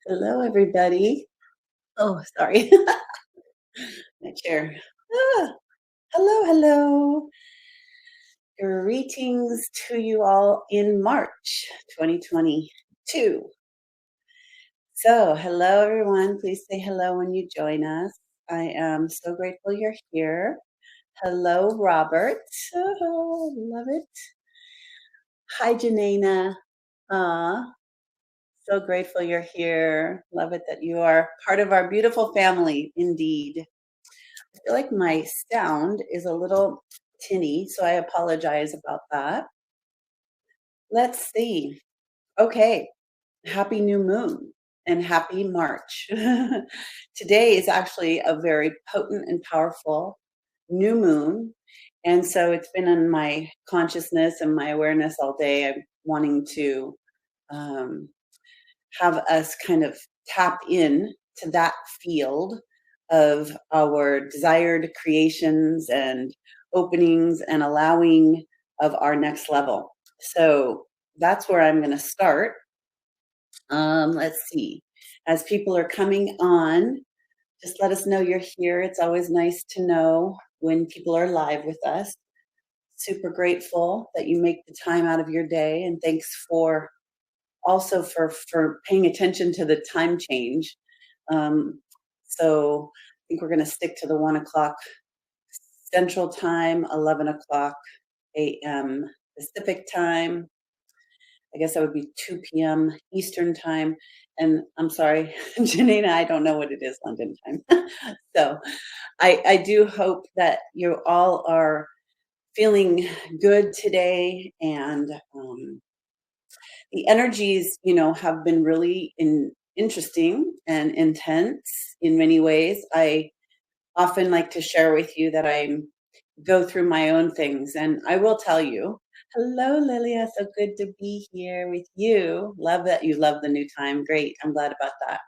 Hello, everybody. Oh, sorry. My chair. Ah, hello, hello. Greetings to you all in March 2022. So, hello, everyone. Please say hello when you join us. I am so grateful you're here. Hello, Robert. Oh, love it. Hi, Janina. So grateful you're here. Love it that you are part of our beautiful family, indeed. I feel like my sound is a little tinny, so I apologize about that. Let's see. Okay. Happy new moon and happy March. Today is actually a very potent and powerful new moon. And so it's been in my consciousness and my awareness all day. I'm wanting to um, have us kind of tap in to that field of our desired creations and openings and allowing of our next level. So that's where I'm going to start. Let's see. As people are coming on, just let us know you're here. It's always nice to know when people are live with us. Super grateful that you make the time out of your day, and thanks for also for paying attention to the time change. So I think we're going to stick to the 1 o'clock Central Time, 11 o'clock a.m. Pacific Time. I guess that would be 2 p.m. Eastern Time. And I'm sorry, Janina, I don't know what it is London time. So I do hope that you all are feeling good today, and the energies, have been really interesting and intense in many ways. I often like to share with you that I go through my own things, and I will tell you. Hello, Lilia. So good to be here with you. Love that you love the new time. Great. I'm glad about that.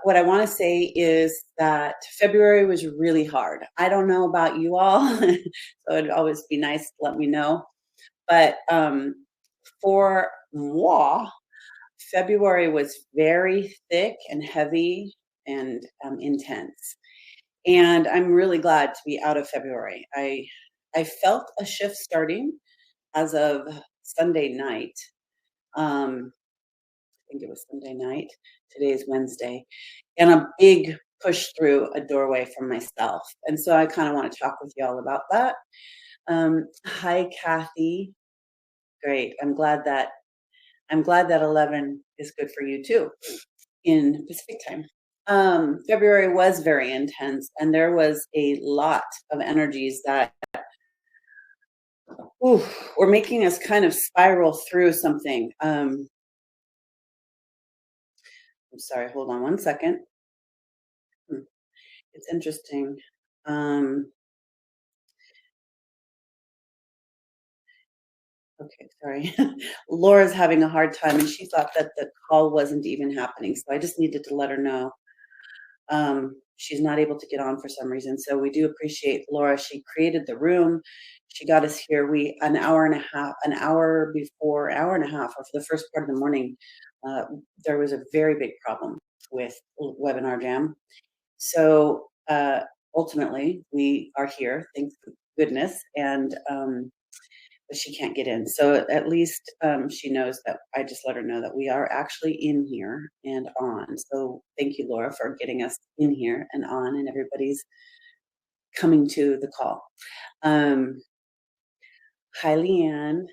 What I want to say is that February was really hard. I don't know about you all, so it'd always be nice to let me know. But for moi, February was very thick and heavy and intense. And I'm really glad to be out of February. I felt a shift starting as of Sunday night. I think it was Sunday night. Today is Wednesday. And a big push through a doorway from myself. And so I kind of want to talk with you all about that. Hi, Kathy. Great. I'm glad that 11 is good for you too in Pacific time. February was very intense, and there was a lot of energies that were making us kind of spiral through something. I'm sorry, hold on one second. Hmm, It's interesting. Um, okay, sorry. Laura's having a hard time, and she thought that the call wasn't even happening. So I just needed to let her know. She's not able to get on for some reason. So we do appreciate Laura. She created the room. She got us here. We an hour and a half, an hour before, hour and a half, or for the first part of the morning, uh, there was a very big problem with Webinar Jam. So ultimately, we are here. Thank goodness, and but she can't get in. So at least she knows that I just let her know that we are actually in here and on. So thank you, Laura, for getting us in here and on, and everybody's coming to the call. Hi, Leanne.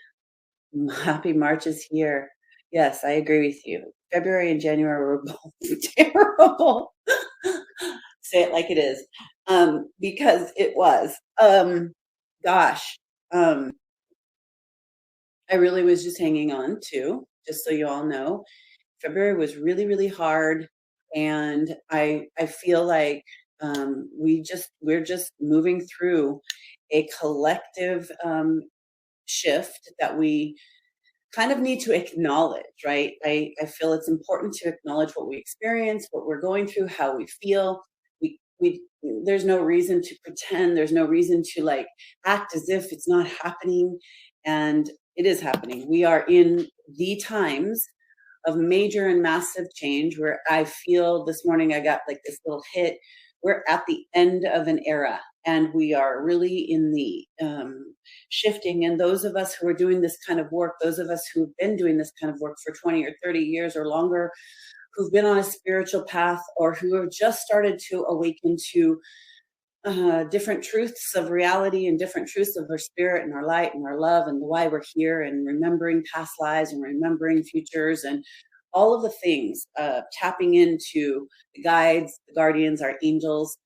Happy March is here. Yes, I agree with you. February and January were both terrible. Say it like it is, because it was. Gosh, um, I really was just hanging on too, just so you all know. February was really, really hard, and I feel like we're just moving through a collective shift that we kind of need to acknowledge, right? I feel it's important to acknowledge what we experience, what we're going through, how we feel. We there's no reason to pretend. There's no reason to like act as if it's not happening. And It is happening. We are in the times of major and massive change where I feel this morning I got like this little hit. We're at the end of an era and we are really in the shifting. And those of us who are doing this kind of work, those of us who've been doing this kind of work for 20 or 30 years or longer, who've been on a spiritual path or who have just started to awaken to different truths of reality and different truths of our spirit and our light and our love and why we're here and remembering past lives and remembering futures and all of the things, tapping into the guides, the guardians, our angels.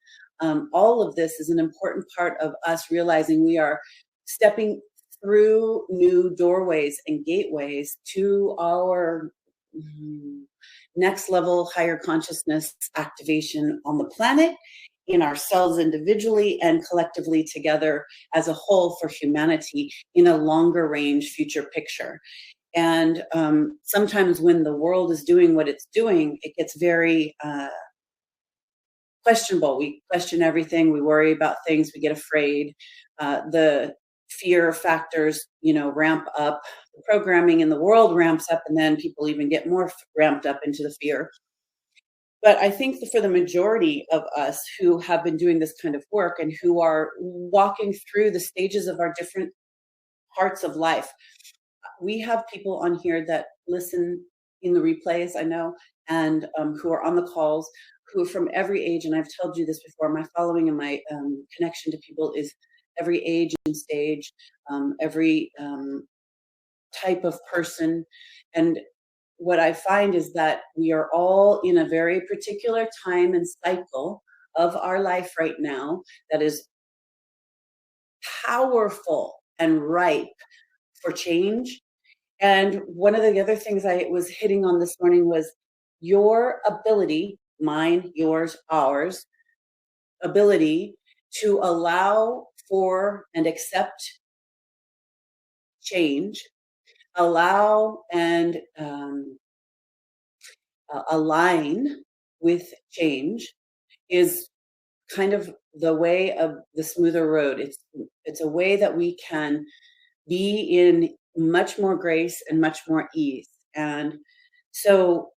All of this is an important part of us realizing we are stepping through new doorways and gateways to our next level higher consciousness activation on the planet, in ourselves individually and collectively together as a whole for humanity in a longer range future picture. And sometimes when the world is doing what it's doing, it gets very questionable. We question everything. We worry about things. We get afraid. The fear factors, ramp up. The programming in the world ramps up, and then people even get more ramped up into the fear. But I think that for the majority of us who have been doing this kind of work and who are walking through the stages of our different parts of life, we have people on here that listen in the replays, I know, and who are on the calls, who are from every age. And I've told you this before, my following and my connection to people is every age and stage, every type of person. And what I find is that we are all in a very particular time and cycle of our life right now that is powerful and ripe for change. And one of the other things I was hitting on this morning was your ability, mine, yours, ours, ability to allow for and accept change, allow and align with change is kind of the way of the smoother road. It's a way that we can be in much more grace and much more ease. And so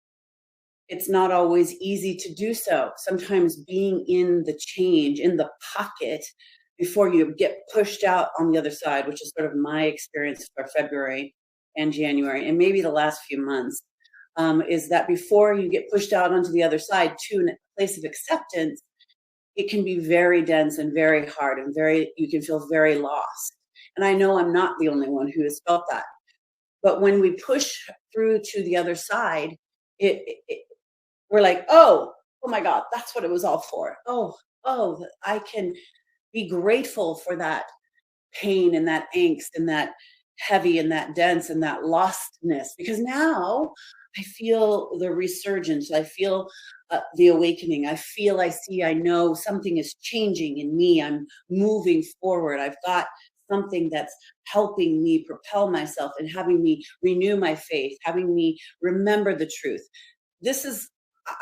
it's not always easy to do so. Sometimes being in the change, in the pocket, before you get pushed out on the other side, which is sort of my experience for February and January, and maybe the last few months, is that before you get pushed out onto the other side to a place of acceptance, it can be very dense and very hard and you can feel very lost. And I know I'm not the only one who has felt that. But when we push through to the other side, we're like, oh my God, that's what it was all for. Oh, I can be grateful for that pain and that angst and that heavy and that dense and that lostness, because now I feel the resurgence. I feel the awakening. I feel, I see, I know something is changing in me. I'm moving forward. I've got something that's helping me propel myself and having me renew my faith, having me remember the truth.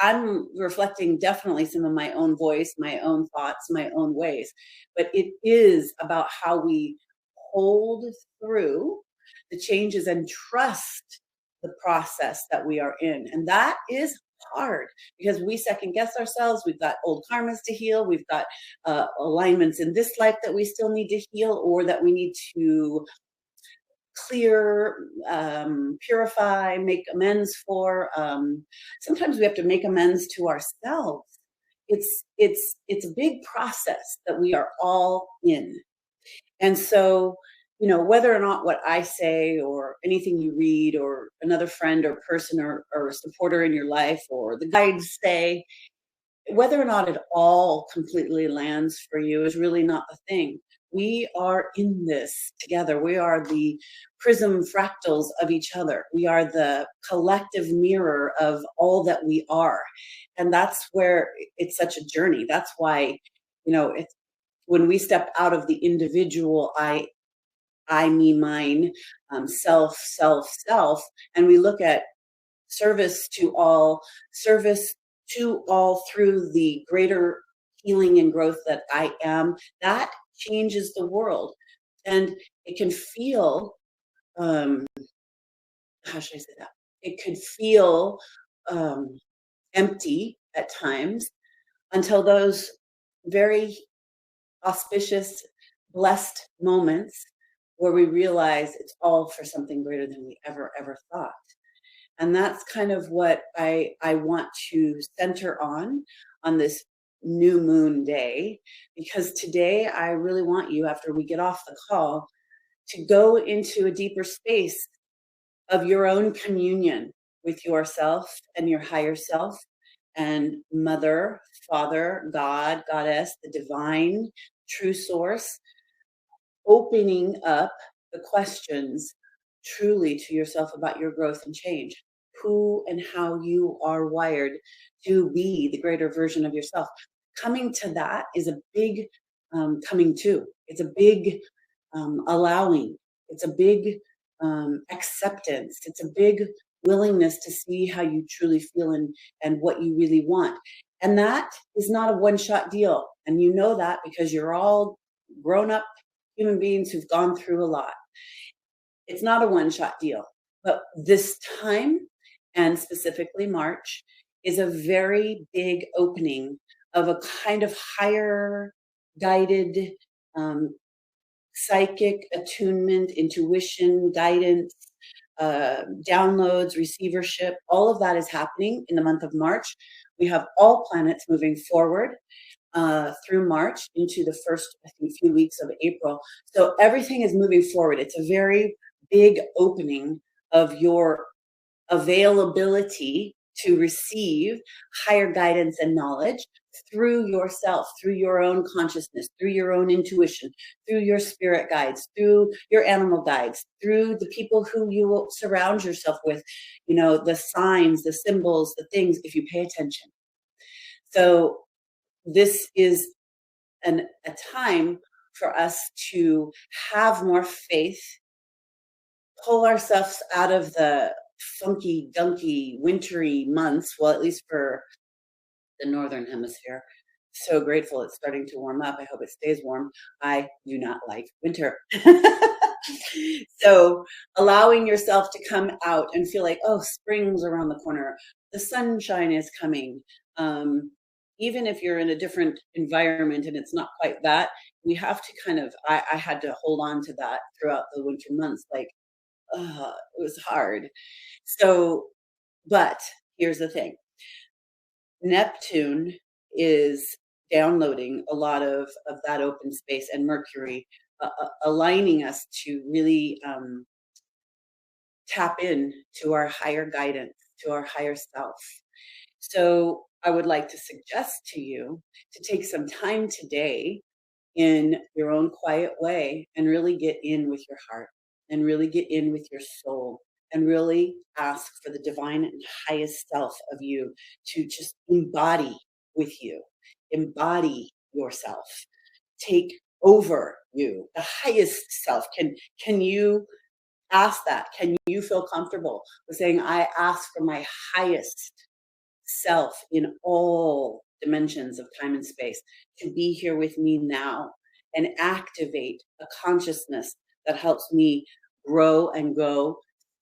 I'm reflecting definitely some of my own voice, my own thoughts, my own ways, but it is about how we hold through the changes and trust the process that we are in. And that is hard because we second guess ourselves. We've got old karmas to heal. We've got alignments in this life that we still need to heal or that we need to clear, purify, make amends for. Sometimes we have to make amends to ourselves. It's a big process that we are all in. And so, whether or not what I say or anything you read or another friend or person or a supporter in your life or the guides say, whether or not it all completely lands for you is really not the thing. We are in this together. We are the prism fractals of each other. We are the collective mirror of all that we are. And that's where it's such a journey. That's why, it's when we step out of the individual I, me, mine, self, and we look at service to all through the greater healing and growth that I am, that changes the world. And it can feel um, how should I say that? It could feel um, empty at times until those very auspicious, blessed moments where we realize it's all for something greater than we ever thought. And that's kind of what I want to center on this new moon day, because today I really want you, after we get off the call, to go into a deeper space of your own communion with yourself and your higher self and mother, father, God, goddess, the divine, true source, opening up the questions truly to yourself about your growth and change, who and how you are wired to be the greater version of yourself. Coming to that is a big coming to. It's a big allowing. It's a big acceptance. It's a big willingness to see how you truly feel and what you really want. And that is not a one shot deal. And you know that because you're all grown up human beings who've gone through a lot. It's not a one shot deal. But this time, and specifically March, is a very big opening of a kind of higher guided um, psychic attunement, intuition, guidance, downloads, receivership. All of that is happening in the month of March. We have all planets moving forward through March into the first, I think, few weeks of April. So everything is moving forward. It's a very big opening of your availability to receive higher guidance and knowledge through yourself, through your own consciousness, through your own intuition, through your spirit guides, through your animal guides, through the people who you will surround yourself with, you know, the signs, the symbols, the things, if you pay attention. So this is a time for us to have more faith, pull ourselves out of the funky, dunky, wintry months, well, at least for the northern hemisphere. So grateful it's starting to warm up. I hope it stays warm. I do not like winter. So allowing yourself to come out and feel like, oh, spring's around the corner. The sunshine is coming. Even if you're in a different environment and it's not quite that, we have to kind of, I had to hold on to that throughout the winter months. Like, it was hard. So, but here's the thing. Neptune is downloading a lot of that open space, and Mercury aligning us to really tap in to our higher guidance, to our higher self. So I would like to suggest to you to take some time today in your own quiet way and really get in with your heart and really get in with your soul and really ask for the divine and highest self of you to just embody with you, embody yourself, take over you, the highest self. Can you ask that? Can you feel comfortable with saying, I ask for my highest self in all dimensions of time and space to be here with me now and activate a consciousness that helps me grow and go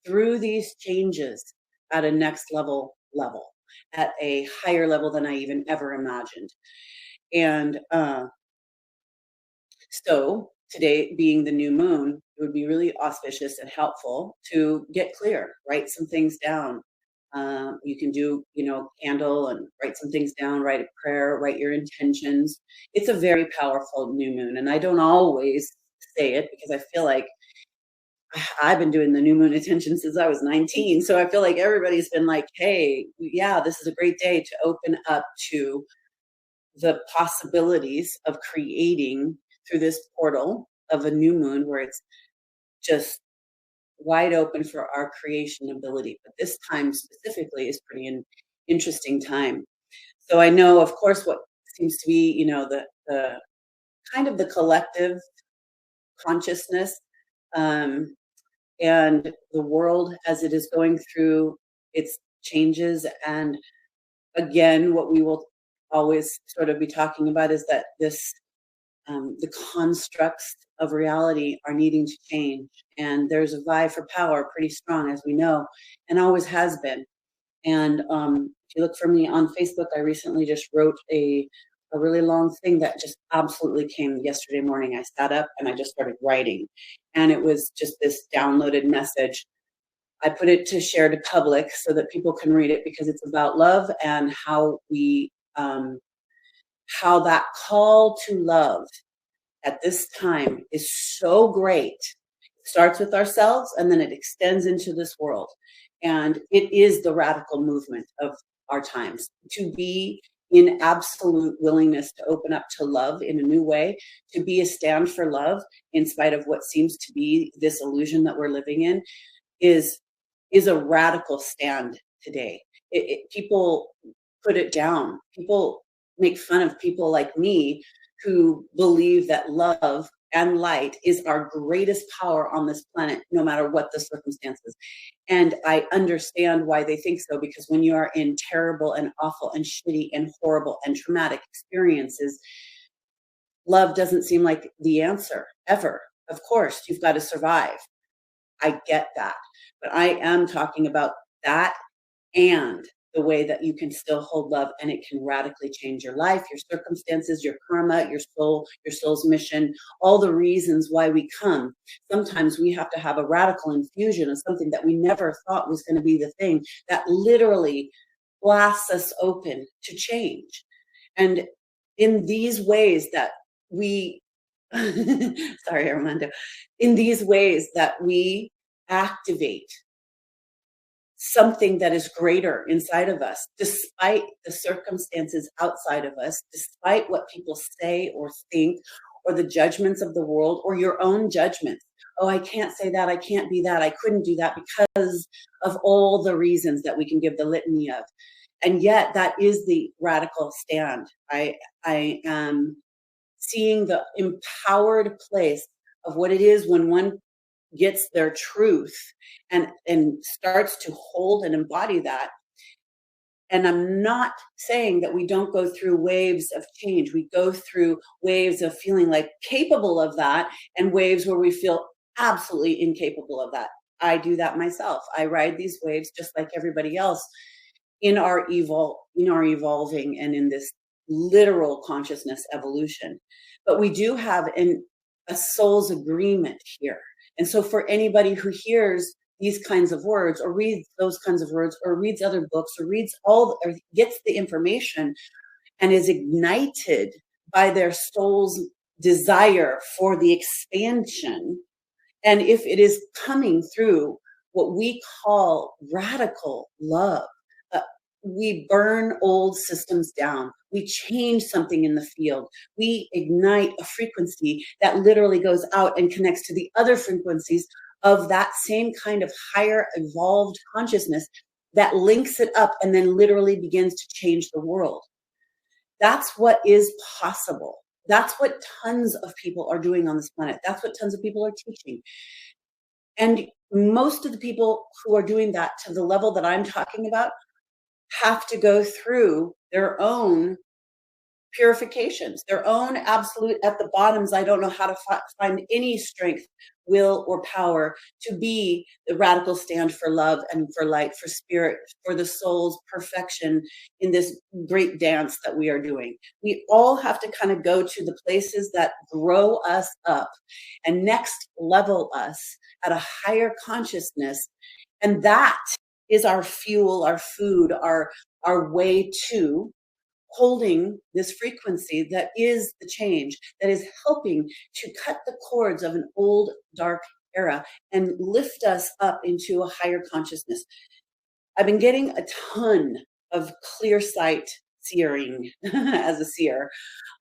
through these changes at a next level, at a higher level than I even ever imagined. And so today being the new moon, it would be really auspicious and helpful to get clear, write some things down. You can do, you know, candle and write some things down, write a prayer, write your intentions. It's a very powerful new moon. And I don't always say it because I feel like I've been doing the new moon intention since I was 19. So I feel like everybody's been like, hey, yeah, this is a great day to open up to the possibilities of creating through this portal of a new moon where it's just wide open for our creation ability. But this time specifically is pretty interesting time. So I know, of course, what seems to be, you know, the kind of the collective consciousness and the world as it is going through its changes. And again, what we will always sort of be talking about is that this the constructs of reality are needing to change. And there's a vie for power pretty strong, as we know, and always has been. And if you look for me on Facebook, I recently just wrote a really long thing that just absolutely came yesterday morning. I sat up and I just started writing, and it was just this downloaded message. I put it to share to public so that people can read it, because it's about love and how that call to love at this time is so great. It starts with ourselves and then it extends into this world. And it is the radical movement of our times, to be in absolute willingness to open up to love in a new way, to be a stand for love in spite of what seems to be this illusion that we're living in, is a radical stand today. People put it down. People make fun of people like me who believe that love and light is our greatest power on this planet, no matter what the circumstances. And I understand why they think so, because when you are in terrible and awful and shitty and horrible and traumatic experiences, love doesn't seem like the answer ever. Of course, you've got to survive. I get that. But I am talking about that and the way that you can still hold love, and it can radically change your life, your circumstances, your karma, your soul, your soul's mission, all the reasons why we come. Sometimes we have to have a radical infusion of something that we never thought was going to be the thing that literally blasts us open to change. And in these ways that we, sorry, Armando, in these ways that we activate something that is greater inside of us, despite the circumstances outside of us, despite what people say or think, or the judgments of the world, or your own judgments. Oh, I can't say that, I can't be that, I couldn't do that, because of all the reasons that we can give the litany of. And yet that is the radical stand. I am seeing the empowered place of what it is when one gets their truth and starts to hold and embody that. And I'm not saying that we don't go through waves of change. We go through waves of feeling like capable of that, and waves where we feel absolutely incapable of that. I do that myself. I ride these waves just like everybody else in our evolving and in this literal consciousness evolution. But we do have a soul's agreement here. And so for anybody who hears these kinds of words, or reads those kinds of words, or reads other books, or or gets the information and is ignited by their soul's desire for the expansion, and if it is coming through what we call radical love, we burn old systems down. We change something in the field. We ignite a frequency that literally goes out and connects to the other frequencies of that same kind of higher evolved consciousness that links it up and then literally begins to change the world. That's what is possible. That's what tons of people are doing on this planet. That's what tons of people are teaching. And most of the people who are doing that to the level that I'm talking about have to go through their own purifications, their own absolute at the bottoms. I don't know how to find any strength, will, or power to be the radical stand for love and for light, for spirit, for the soul's perfection in this great dance that we are doing. We all have to kind of go to the places that grow us up and next level us at a higher consciousness. And that is our fuel, our food, our way to holding this frequency that is the change, that is helping to cut the cords of an old dark era and lift us up into a higher consciousness. I've been getting a ton of clear sight seeing as a seer.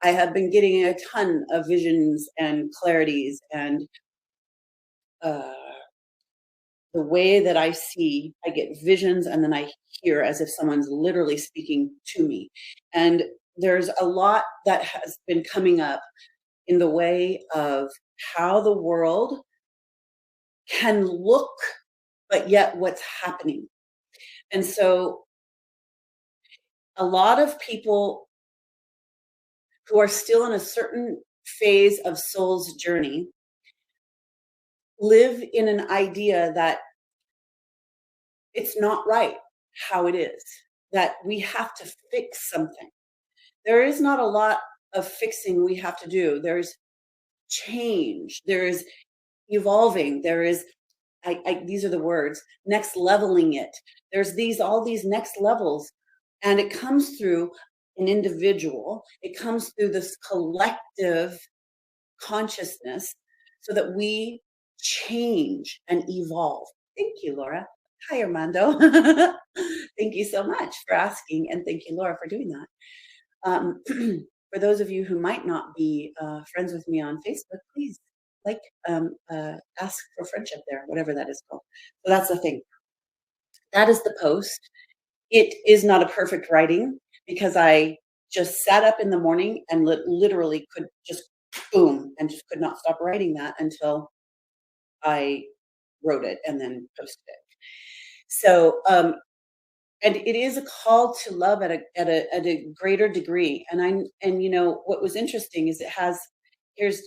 I have been getting a ton of visions and clarities, and the way that I see, I get visions and then I hear as if someone's literally speaking to me. And there's a lot that has been coming up in the way of how the world can look, but yet what's happening. And so a lot of people who are still in a certain phase of soul's journey live in an idea that it's not right how it is, that we have to fix something. There is not a lot of fixing we have to do. There's change, there is evolving, there is these are the words, next leveling it. There's all these next levels, and it comes through an individual. It comes through this collective consciousness so that we change and evolve. Thank you, Laura. Hi, Armando. Thank you so much for asking, and thank you, Laura, for doing that. For those of you who might not be friends with me on Facebook, please like, ask for friendship there, whatever that is called. So that's the thing. That is the post. It is not a perfect writing because I just sat up in the morning and literally could just boom and just could not stop writing that until I wrote it and then posted it. So, and it is a call to love at a greater degree. And you know what was interesting is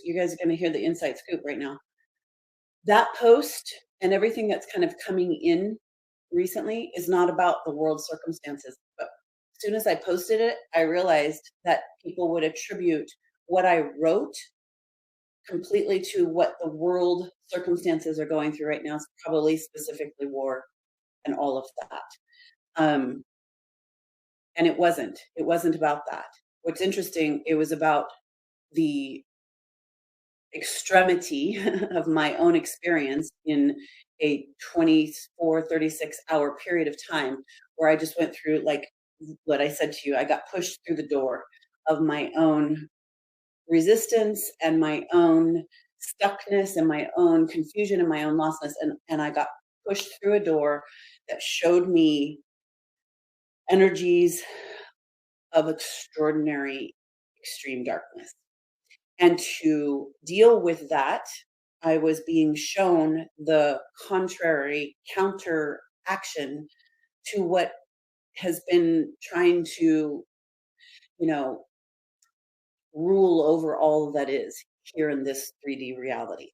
you guys are going to hear the inside scoop right now. That post and everything that's kind of coming in recently is not about the world circumstances. But as soon as I posted it, I realized that people would attribute what I wrote completely to what the world circumstances are going through right now, probably specifically war and all of that. And it wasn't about that. What's interesting, it was about the extremity of my own experience in a 24, 36-hour period of time where I just went through, like what I said to you, I got pushed through the door of my own resistance and my own stuckness and my own confusion and my own lostness. And I got pushed through a door that showed me energies of extraordinary, extreme darkness. And to deal with that, I was being shown the counter action to what has been trying to, rule over all that is here in this 3D reality.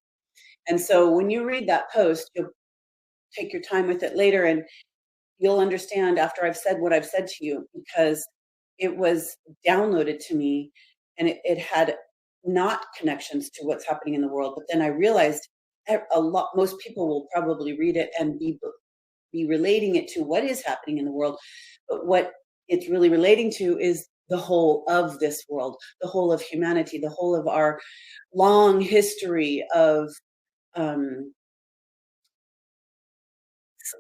And so when you read that post, you'll take your time with it later and you'll understand after I've said what I've said to you, because it was downloaded to me and it had not connections to what's happening in the world. But then I realized most people will probably read it and be relating it to what is happening in the world. But what it's really relating to is the whole of this world, the whole of humanity, the whole of our long history of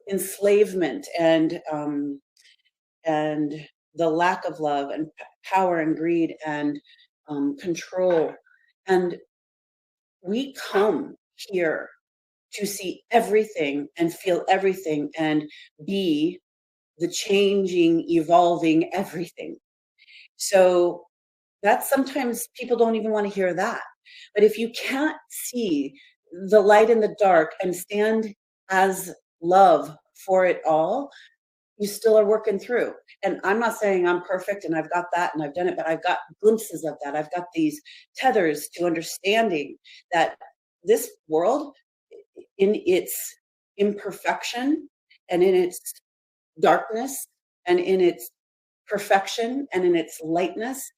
enslavement and the lack of love and power and greed and control. And we come here to see everything and feel everything and be the changing, evolving everything. So that's sometimes people don't even want to hear that. But if you can't see the light in the dark and stand as love for it all, you still are working through. And I'm not saying I'm perfect and I've got that and I've done it, but I've got glimpses of that. I've got these tethers to understanding that this world, in its imperfection and in its darkness and in its perfection and in its lightness,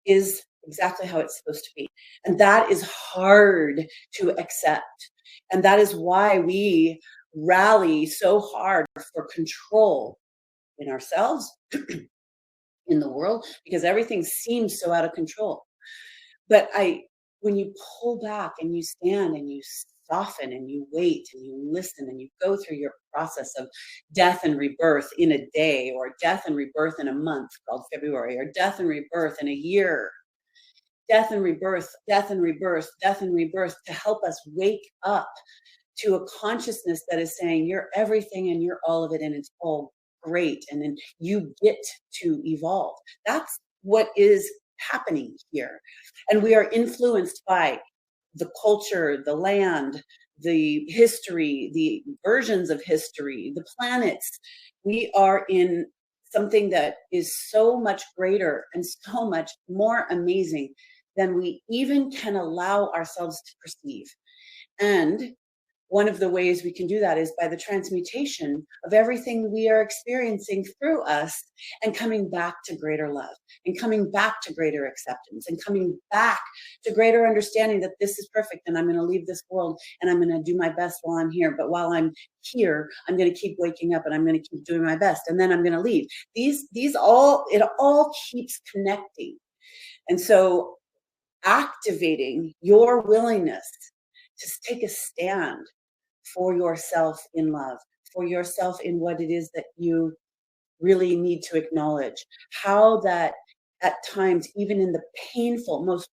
is exactly how it's supposed to be. And that is hard to accept. And that is why we rally so hard for control in ourselves, in the world, because everything seems so out of control. But when you pull back and you stand and you soften and you wait and you listen and you go through your process of death and rebirth in a day, or death and rebirth in a month called February, or death and rebirth in a year, death and rebirth, death and rebirth, death and rebirth, to help us wake up to a consciousness that is saying you're everything and you're all of it and it's all great, and then you get to evolve. That's what is happening here. And we are influenced by the culture, the land, the history, the versions of history, the planets. We are in something that is so much greater and so much more amazing than we even can allow ourselves to perceive. And one of the ways we can do that is by the transmutation of everything we are experiencing through us, and coming back to greater love, and coming back to greater acceptance, and coming back to greater understanding that this is perfect, and I'm going to leave this world, and I'm going to do my best while I'm here. But while I'm here, I'm going to keep waking up, and I'm going to keep doing my best, and then I'm going to leave. It all keeps connecting. And so activating your willingness to take a stand for yourself in love, for yourself in what it is that you really need to acknowledge, how that at times, even in the painful, most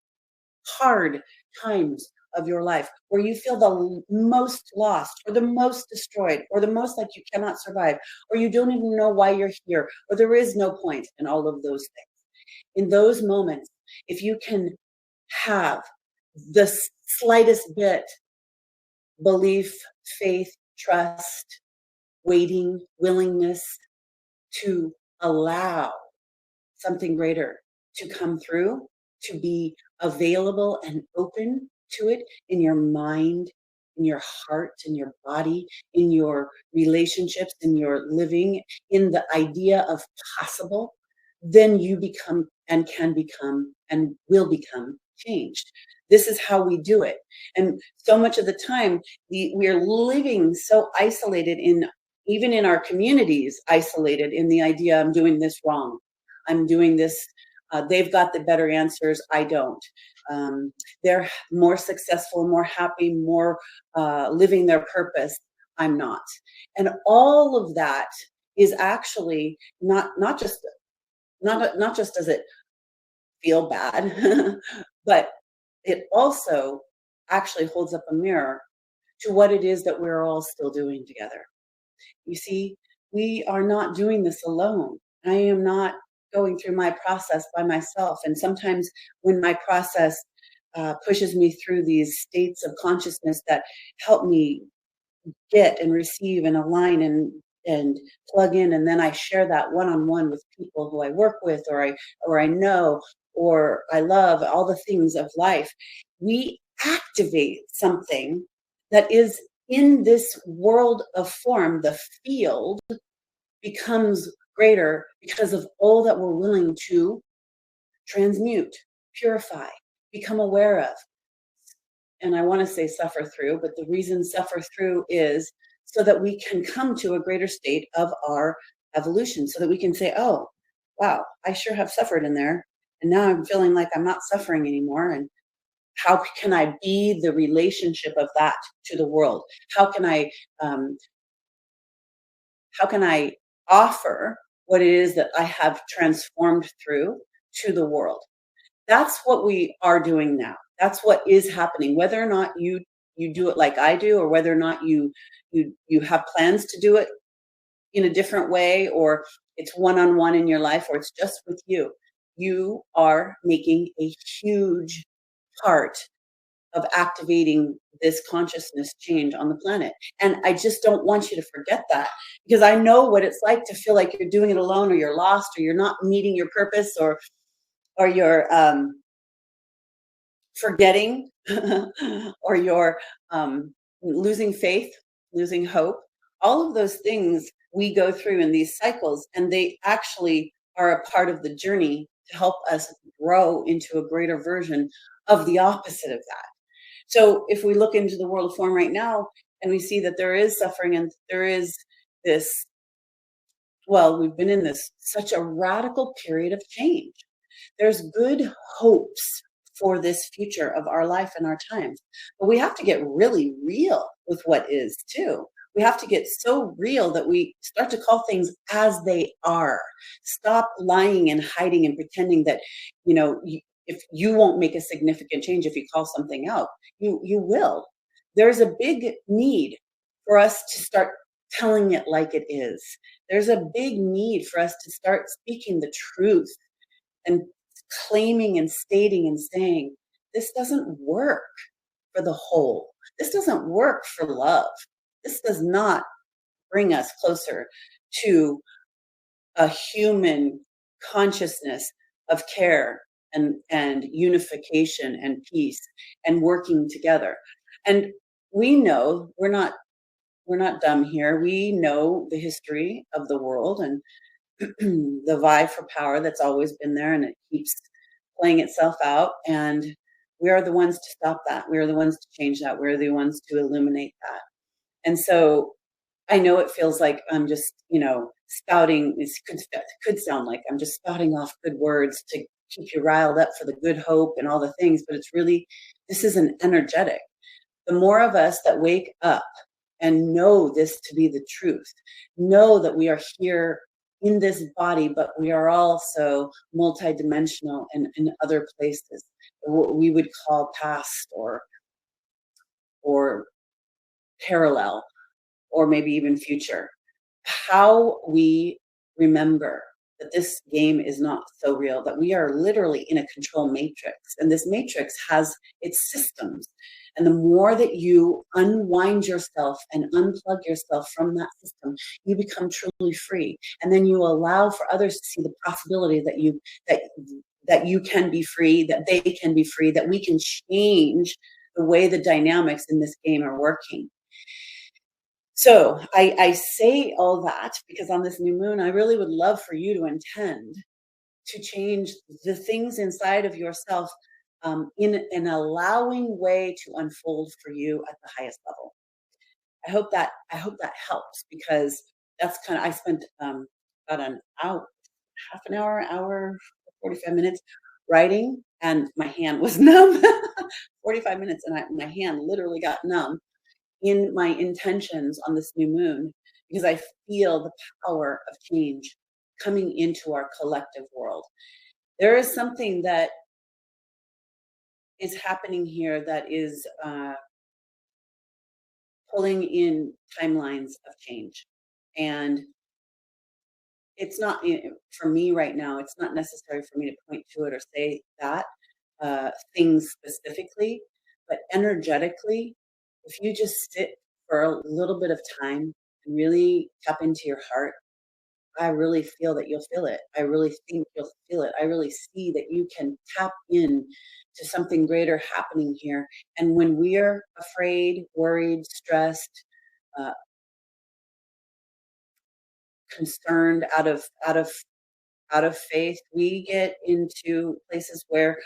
hard times of your life, where you feel the most lost, or the most destroyed, or the most like you cannot survive, or you don't even know why you're here, or there is no point in all of those things. In those moments, if you can have the slightest bit belief, faith, trust, waiting, willingness to allow something greater to come through, to be available and open to it in your mind, in your heart, in your body, in your relationships, in your living, in the idea of possible, then you become and can become and will become changed. This is how we do it. And so much of the time, we're living so isolated even in our communities, isolated in the idea, I'm doing this wrong. I'm doing this. They've got the better answers. I don't. They're more successful, more happy, more living their purpose. I'm not. And all of that is actually not just does it feel bad, but it also actually holds up a mirror to what it is that we're all still doing together. You see, we are not doing this alone. I am not going through my process by myself. And sometimes when my process pushes me through these states of consciousness that help me get and receive and align and plug in, and then I share that one-on-one with people who I work with, or I know, or I love, all the things of life, we activate something that is in this world of form. The field becomes greater because of all that we're willing to transmute, purify, become aware of. And I want to say suffer through, but the reason suffer through is so that we can come to a greater state of our evolution, so that we can say, oh, wow, I sure have suffered in there. And now I'm feeling like I'm not suffering anymore. And how can I be the relationship of that to the world? How can I offer what it is that I have transformed through to the world? That's what we are doing now. That's what is happening. Whether or not you do it like I do, or whether or not you have plans to do it in a different way, or it's one-on-one in your life, or it's just with you, you are making a huge part of activating this consciousness change on the planet. And I just don't want you to forget that, because I know what it's like to feel like you're doing it alone, or you're lost, or you're not meeting your purpose, or you're forgetting, or you're losing faith, losing hope. All of those things we go through in these cycles, and they actually are a part of the journey to help us grow into a greater version of the opposite of that. So if we look into the world of form right now, and we see that there is suffering, and there is this, well, we've been in this such a radical period of change. There's good hopes for this future of our life and our times. But we have to get really real with what is too. We have to get so real that we start to call things as they are. Stop lying and hiding and pretending that, if you won't make a significant change if you call something out, you will. There's a big need for us to start telling it like it is. There's a big need for us to start speaking the truth and claiming and stating and saying, this doesn't work for the whole. This doesn't work for love. This does not bring us closer to a human consciousness of care and unification and peace and working together. And we know we're not dumb here. We know the history of the world and the vie for power that's always been there, and it keeps playing itself out. And we are the ones to stop that. We are the ones to change that. We're the ones to illuminate that. And so I know it feels like I'm just, spouting. It could sound like I'm just spouting off good words to keep you riled up for the good hope and all the things, but it's really, this is an energetic. The more of us that wake up and know this to be the truth, know that we are here in this body, but we are also multidimensional and in other places, what we would call past or parallel, or maybe even future. How we remember that this game is not so real, that we are literally in a control matrix, and this matrix has its systems. And the more that you unwind yourself and unplug yourself from that system, you become truly free. And then you allow for others to see the possibility that you can be free, that they can be free, that we can change the way the dynamics in this game are working. So I say all that because on this new moon, I really would love for you to intend to change the things inside of yourself, in an allowing way to unfold for you at the highest level. I hope that helps, because that's kind of, I spent about an hour, half an hour, 45 minutes writing, and my hand was numb. 45 minutes, and my hand literally got numb in my intentions on this new moon, because I feel the power of change coming into our collective world. There is something that is happening here that is pulling in timelines of change. And it's not, for me right now, it's not necessary for me to point to it or say that things specifically, but energetically, if you just sit for a little bit of time and really tap into your heart, I really feel that you'll feel it. I really think you'll feel it. I really see that you can tap in to something greater happening here. And when we're afraid, worried, stressed, uh, concerned, out of faith, we get into places where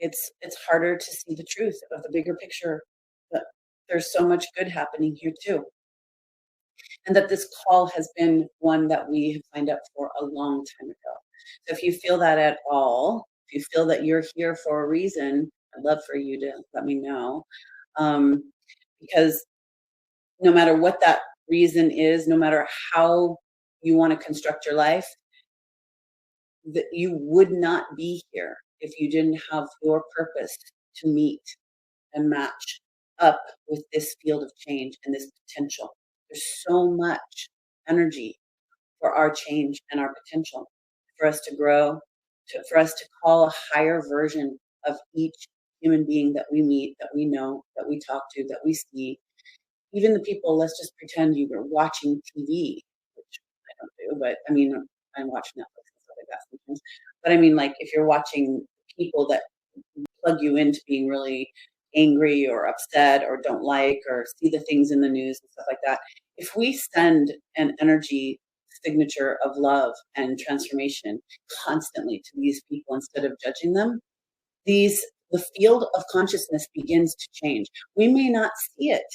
it's harder to see the truth of the bigger picture. But there's so much good happening here too, and that this call has been one that we have signed up for a long time ago. So if you feel that at all, if you feel that you're here for a reason, I'd love for you to let me know. Um, because no matter what that reason is, no matter how you want to construct your life, that you would not be here if you didn't have your purpose to meet and match up with this field of change and this potential. There's so much energy for our change and our potential, for us to grow, for us to call a higher version of each human being that we meet, that we know, that we talk to, that we see. Even the people, let's just pretend you were watching TV, which I don't do, but I mean, I watch Netflix and stuff like that sometimes. But I mean, like, if you're watching people that plug you into being really angry or upset or don't like or see the things in the news and stuff like that, if we send an energy signature of love and transformation constantly to these people instead of judging them, the field of consciousness begins to change. We may not see it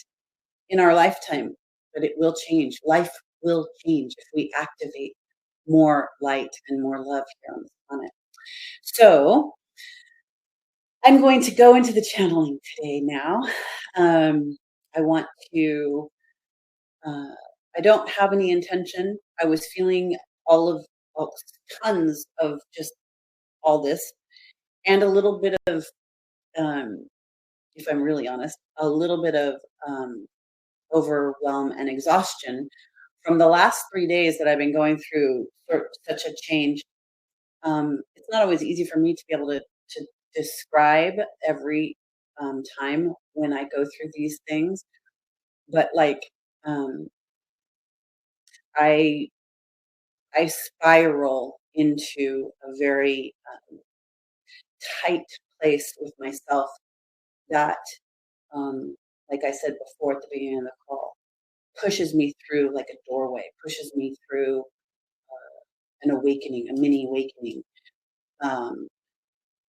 in our lifetime, but it will change. Life will change if we activate more light and more love here on this planet. So I'm going to go into the channeling today now. I want to, uh, I don't have any intention. I was feeling all of, all, tons of just all this, and a little bit of, um, if I'm really honest, a little bit of overwhelm and exhaustion from the last 3 days that I've been going through such a change. It's not always easy for me to be able to describe every time when I go through these things, but like, um, I I spiral into a very tight place with myself that, like I said before at the beginning of the call, pushes me through like a doorway, pushes me through an awakening, a mini awakening, um,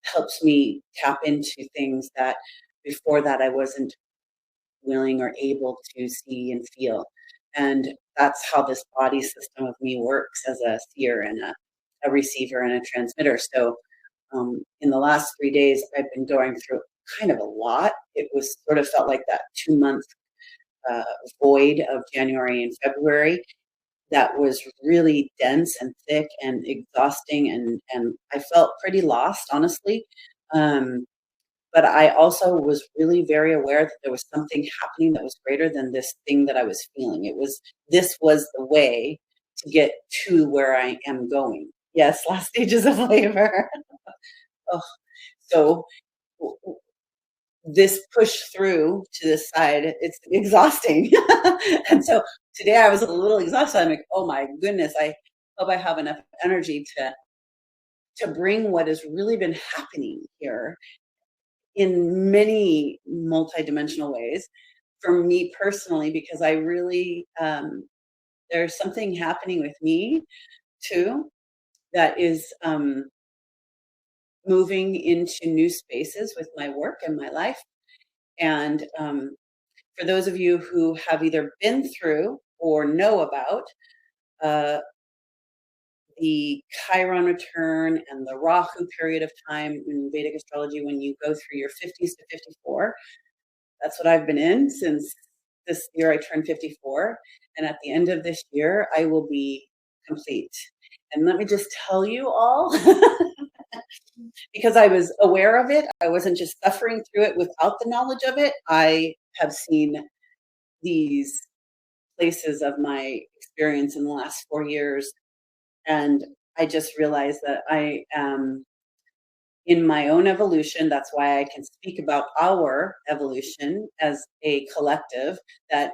helps me tap into things that before that I wasn't willing or able to see and feel. And that's how this body system of me works as a seer and a receiver and a transmitter. So in the last 3 days, I've been going through kind of a lot. It was sort of felt like that 2 month uh, void of January and February that was really dense and thick and exhausting, and I felt pretty lost, honestly. Um, but I also was really very aware that there was something happening that was greater than this thing that I was feeling. This was the way to get to where I am going. Yes, last stages of labor. Oh, so this push through to this side, it's exhausting. And so today I was a little exhausted. I'm like, oh my goodness, I hope I have enough energy to bring what has really been happening here in many multidimensional ways for me personally, because I really there's something happening with me too that is moving into new spaces with my work and my life. And for those of you who have either been through or know about uh, the Chiron return and the Rahu period of time in Vedic astrology, when you go through your 50s to 54, that's what I've been in since this year I turned 54. And at the end of this year, I will be complete. And let me just tell you all, because I was aware of it, I wasn't just suffering through it without the knowledge of it. I have seen these places of my experience in the last 4 years. And I just realized that I am in my own evolution. That's why I can speak about our evolution as a collective, that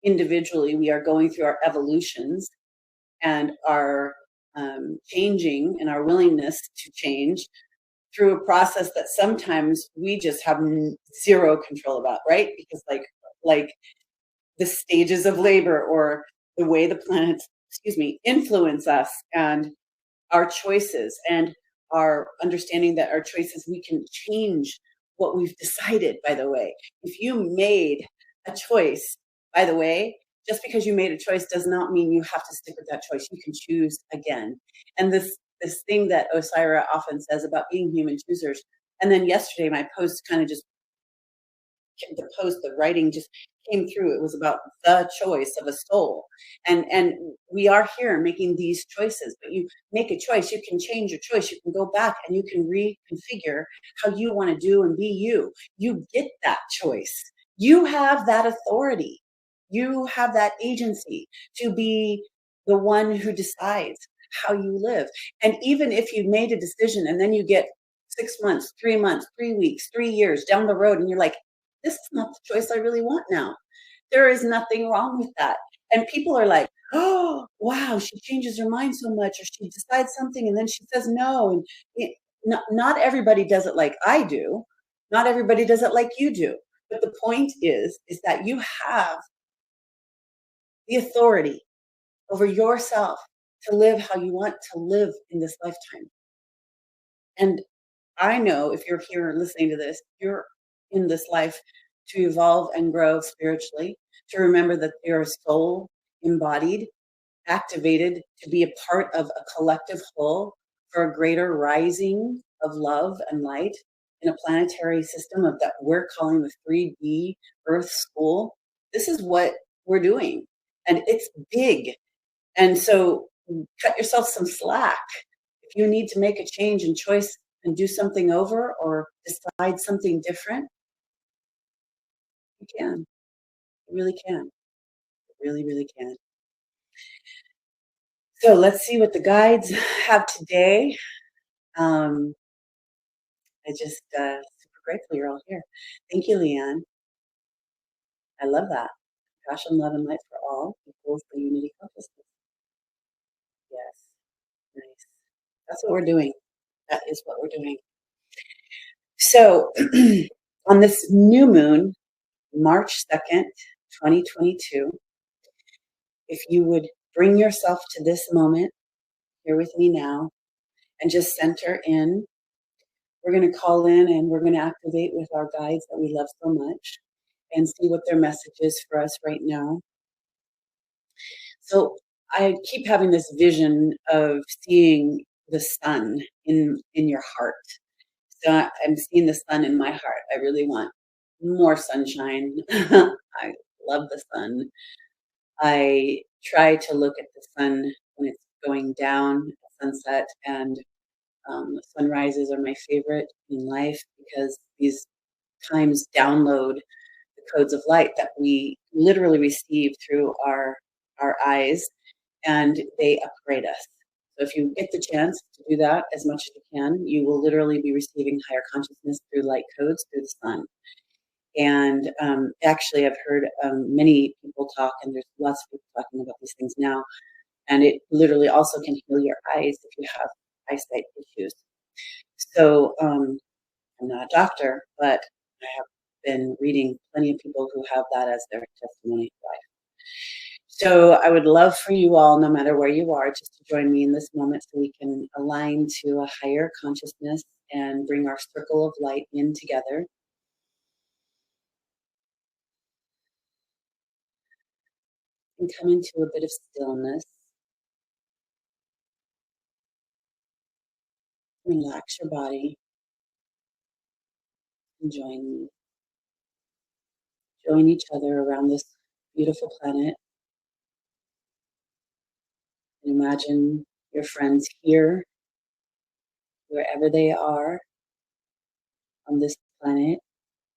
individually we are going through our evolutions and our changing and our willingness to change through a process that sometimes we just have zero control about, right? Because like the stages of labor or the way the planets, excuse me, influence us and our choices and our understanding that our choices, we can change what we've decided, by the way. If you made a choice, by the way, just because you made a choice does not mean you have to stick with that choice. You can choose again. And this thing that Osairah often says about being human choosers. And then yesterday, my post kind of just the writing just came through. It was about the choice of a soul. And we are here making these choices, but you make a choice, you can change your choice, you can go back and you can reconfigure how you want to do and be you. You get that choice. You have that authority. You have that agency to be the one who decides how you live. And even if you made a decision and then you get 6 months, 3 months, 3 weeks, 3 years down the road and you're like, this is not the choice I really want now. There is nothing wrong with that. And people are like, oh, wow, she changes her mind so much, or she decides something and then she says no. And not everybody does it like I do. Not everybody does it like you do. But the point is that you have the authority over yourself to live how you want to live in this lifetime. And I know if you're here listening to this, you're in this life to evolve and grow spiritually, to remember that you're a soul embodied, activated to be a part of a collective whole for a greater rising of love and light in a planetary system of that we're calling the 3D Earth School. This is what we're doing. And it's big. And so cut yourself some slack. If you need to make a change in choice and do something over or decide something different, you can. You really can. You really, really can. So let's see what the guides have today. Um, I just super grateful you're all here. Thank you, Leanne. I love that. Passion, love, and light for all equals the unity consciousness. Yes, nice. That's what we're doing. That is what we're doing. So on this new moon, March 2nd, 2022. If you would bring yourself to this moment here with me now and just center in, we're going to call in and we're going to activate with our guides that we love so much and see what their message is for us right now. So I keep having this vision of seeing the sun in your heart. So I'm seeing the sun in my heart. I really want more sunshine. I love the sun. I try to look at the sun when it's going down at sunset, and sunrises are my favorite in life because these times download the codes of light that we literally receive through our eyes, and they upgrade us. So if you get the chance to do that as much as you can, you will literally be receiving higher consciousness through light codes through the sun. And actually, I've heard many people talk, and there's lots of people talking about these things now. And it literally also can heal your eyes if you have eyesight issues. So I'm not a doctor, but I have been reading plenty of people who have that as their testimony of life. So I would love for you all, no matter where you are, just to join me in this moment so we can align to a higher consciousness and bring our circle of light in together. And come into a bit of stillness. Relax your body and join me. Join each other around this beautiful planet. And imagine your friends here, wherever they are on this planet,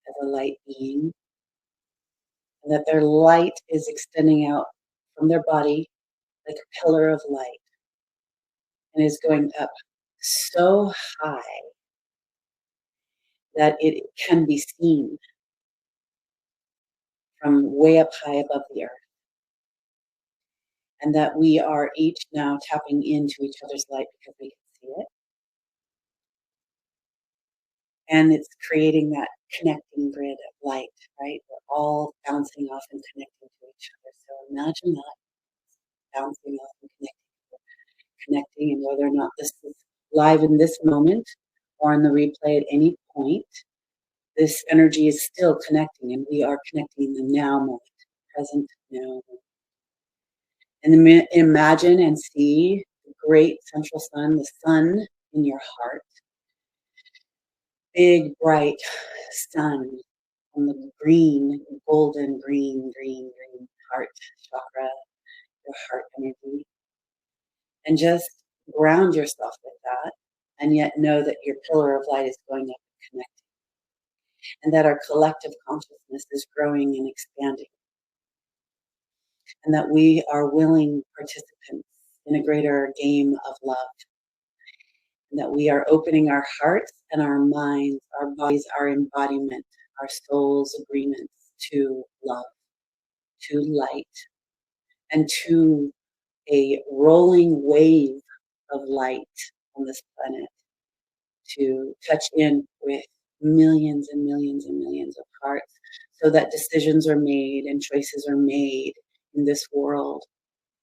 as a light being, and that their light is extending out from their body like a pillar of light and is going up so high that it can be seen from way up high above the earth. And that we are each now tapping into each other's light because we can see it. And it's creating that connecting grid of light, right? We're all bouncing off and connecting to each other. So imagine that, bouncing off and connecting, and whether or not this is live in this moment or in the replay at any point, this energy is still connecting, and we are connecting in the now moment, present now moment. And imagine and see the great central sun, the sun in your heart. Big, bright sun on the green, golden, green heart chakra, your heart energy. And just ground yourself with that, and yet know that your pillar of light is going up and connecting. And that our collective consciousness is growing and expanding. And that we are willing participants in a greater game of love. And that we are opening our hearts and our minds, our bodies, our embodiment, our soul's agreements to love, to light, and to a rolling wave of light on this planet, to touch in with millions and millions and millions of hearts so that decisions are made and choices are made in this world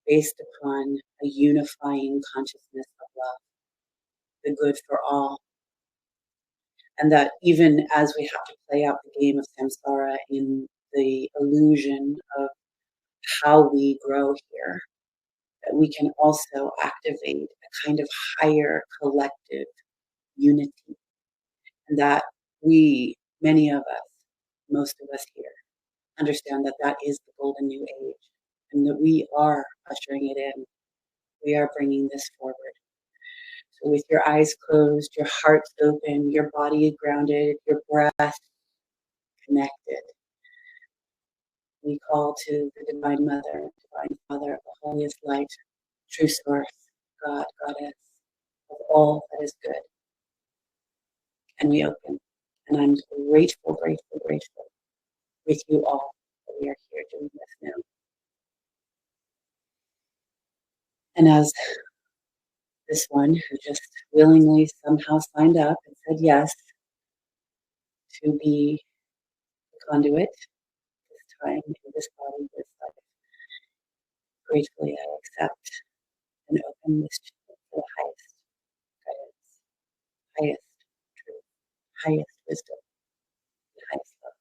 based upon a unifying consciousness of love, the good for all. And that even as we have to play out the game of samsara in the illusion of how we grow here, that we can also activate a kind of higher collective unity. And that we, many of us, most of us here, understand that that is the golden new age, and that we are ushering it in. We are bringing this forward. So with your eyes closed, your heart open, your body grounded, your breath connected, we call to the Divine Mother, Divine Father, the holiest light, true source, God, Goddess, of all that is good. And we open. And I'm grateful, grateful, grateful with you all that we are here doing this now. And as this one who just willingly somehow signed up and said yes to be the conduit time in this body, this life. Gratefully, I accept and open this channel for the highest guidance, highest truth, highest wisdom, and highest love.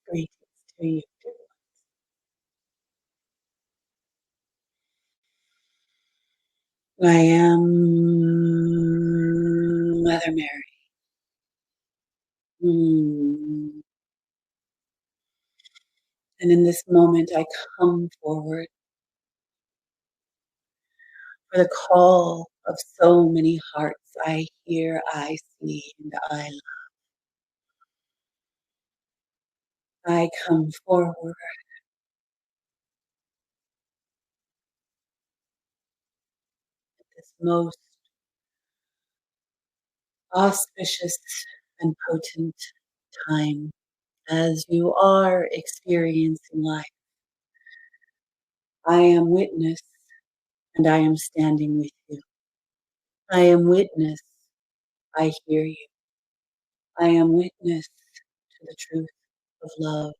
Greetings to you, dear one. I am Mother Mary. And in this moment, I come forward for the call of so many hearts I hear, I see, and I love. I come forward at this most auspicious and potent time as you are experiencing life. I am witness and I am standing with you. I am witness. I hear you. I am witness to the truth of love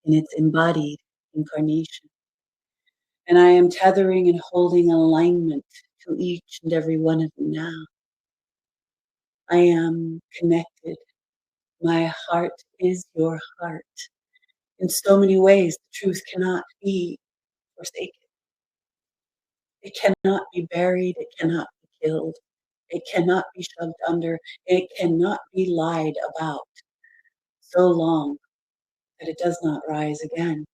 in its embodied incarnation. And I am tethering and holding alignment to each and every one of you now. I am connected. My heart is your heart. In so many ways, the truth cannot be forsaken. It cannot be buried. It cannot be killed. It cannot be shoved under. It cannot be lied about so long that it does not rise again.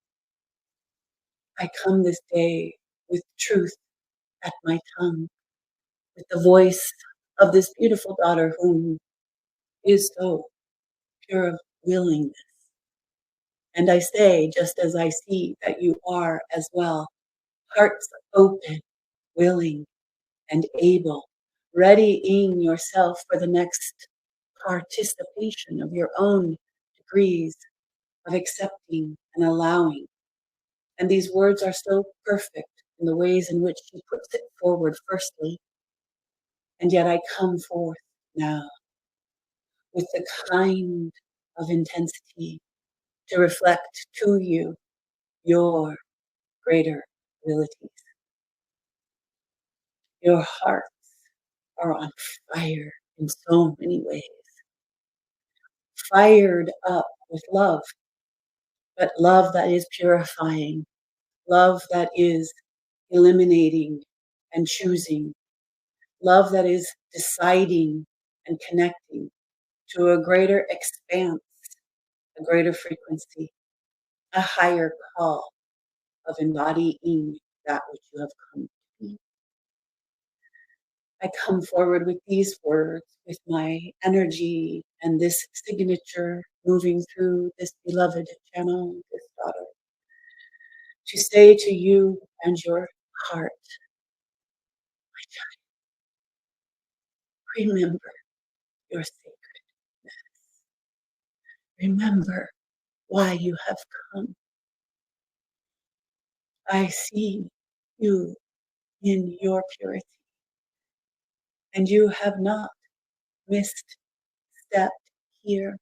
I come this day with truth at my tongue, with the voice of this beautiful daughter whom is so pure of willingness. And I say, just as I see that you are as well, hearts open, willing, and able, readying yourself for the next participation of your own degrees of accepting and allowing. And these words are so perfect in the ways in which she puts it forward firstly. And yet I come forth now with the kind of intensity to reflect to you your greater abilities. Your hearts are on fire in so many ways, fired up with love, but love that is purifying, love that is eliminating and choosing, love that is deciding and connecting to a greater expanse, a greater frequency, a higher call of embodying that which you have come to be. I come forward with these words, with my energy and this signature moving through this beloved channel, this daughter, to say to you and your heart, my child, remember your sacredness. Remember why you have come. I see you in your purity, and you have not misstepped here,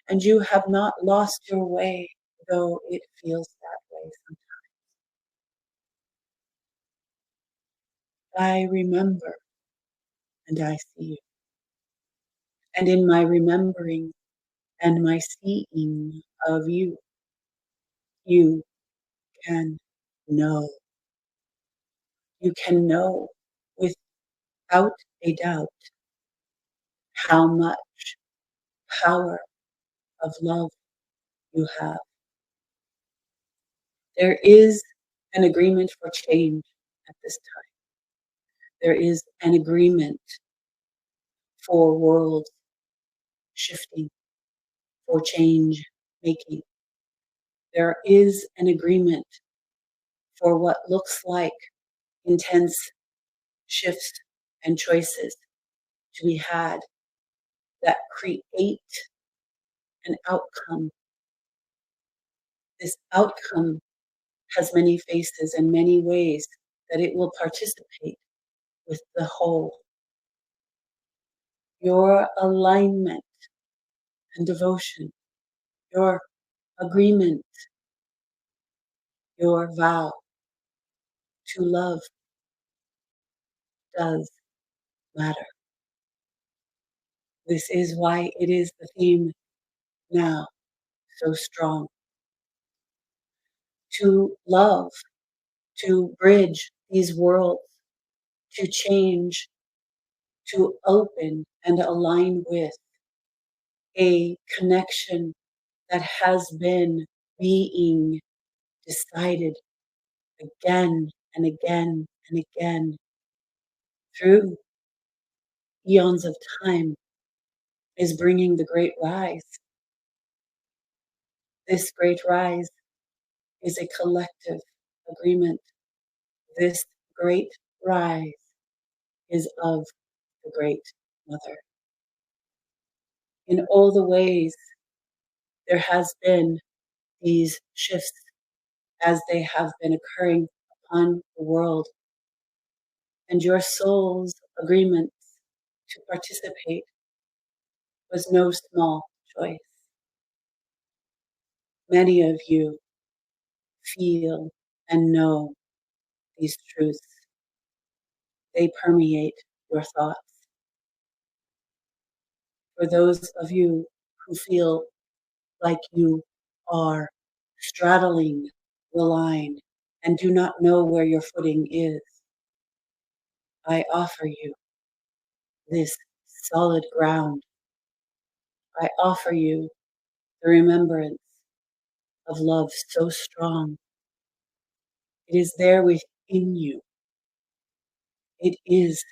and you have not lost your way, though it feels that way sometimes. I remember, and I see you. And in my remembering and my seeing of you, you can know. You can know without a doubt how much power of love you have. There is an agreement for change at this time. There is an agreement for world shifting, for change making. There is an agreement for what looks like intense shifts and choices to be had that create an outcome. This outcome has many faces and many ways that it will participate with the whole. Your alignment and devotion, your agreement, your vow to love does matter. This is why it is the theme now so strong. To love, to bridge these worlds, to change, to open and align with a connection that has been being decided again and again and again through eons of time is bringing the great rise. This great rise is a collective agreement. This great rise is of the Great Mother. In all the ways there has been these shifts as they have been occurring upon the world, and your soul's agreement to participate was no small choice. Many of you feel and know these truths. They permeate your thoughts. For those of you who feel like you are straddling the line and do not know where your footing is, I offer you this solid ground. I offer you the remembrance of love so strong. It is there within you. It is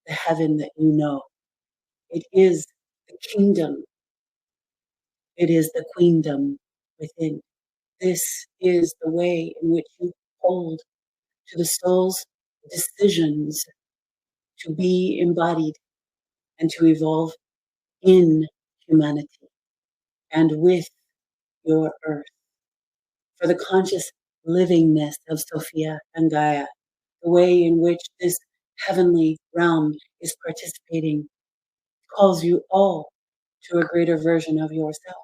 the heaven that you know. It is the kingdom. It is the queendom within. This is the way in which you hold to the soul's decisions to be embodied and to evolve in humanity and with your earth. For the conscious livingness of Sophia and Gaia, the way in which this heavenly realm is participating calls you all to a greater version of yourself.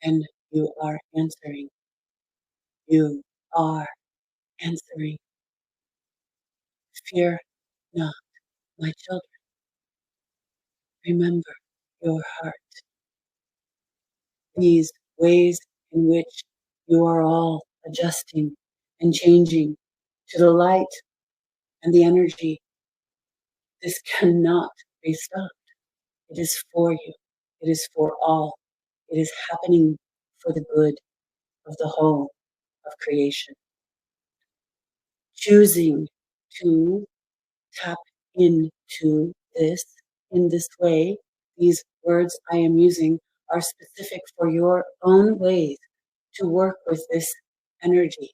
And you are answering. You are answering. Fear not, my children. Remember your heart. These ways in which you are all adjusting and changing to the light and the energy, this cannot be stopped. It is for you. It is for all. It is happening for the good of the whole of creation. Choosing to tap into this in this way, these words I am using are specific for your own ways to work with this energy.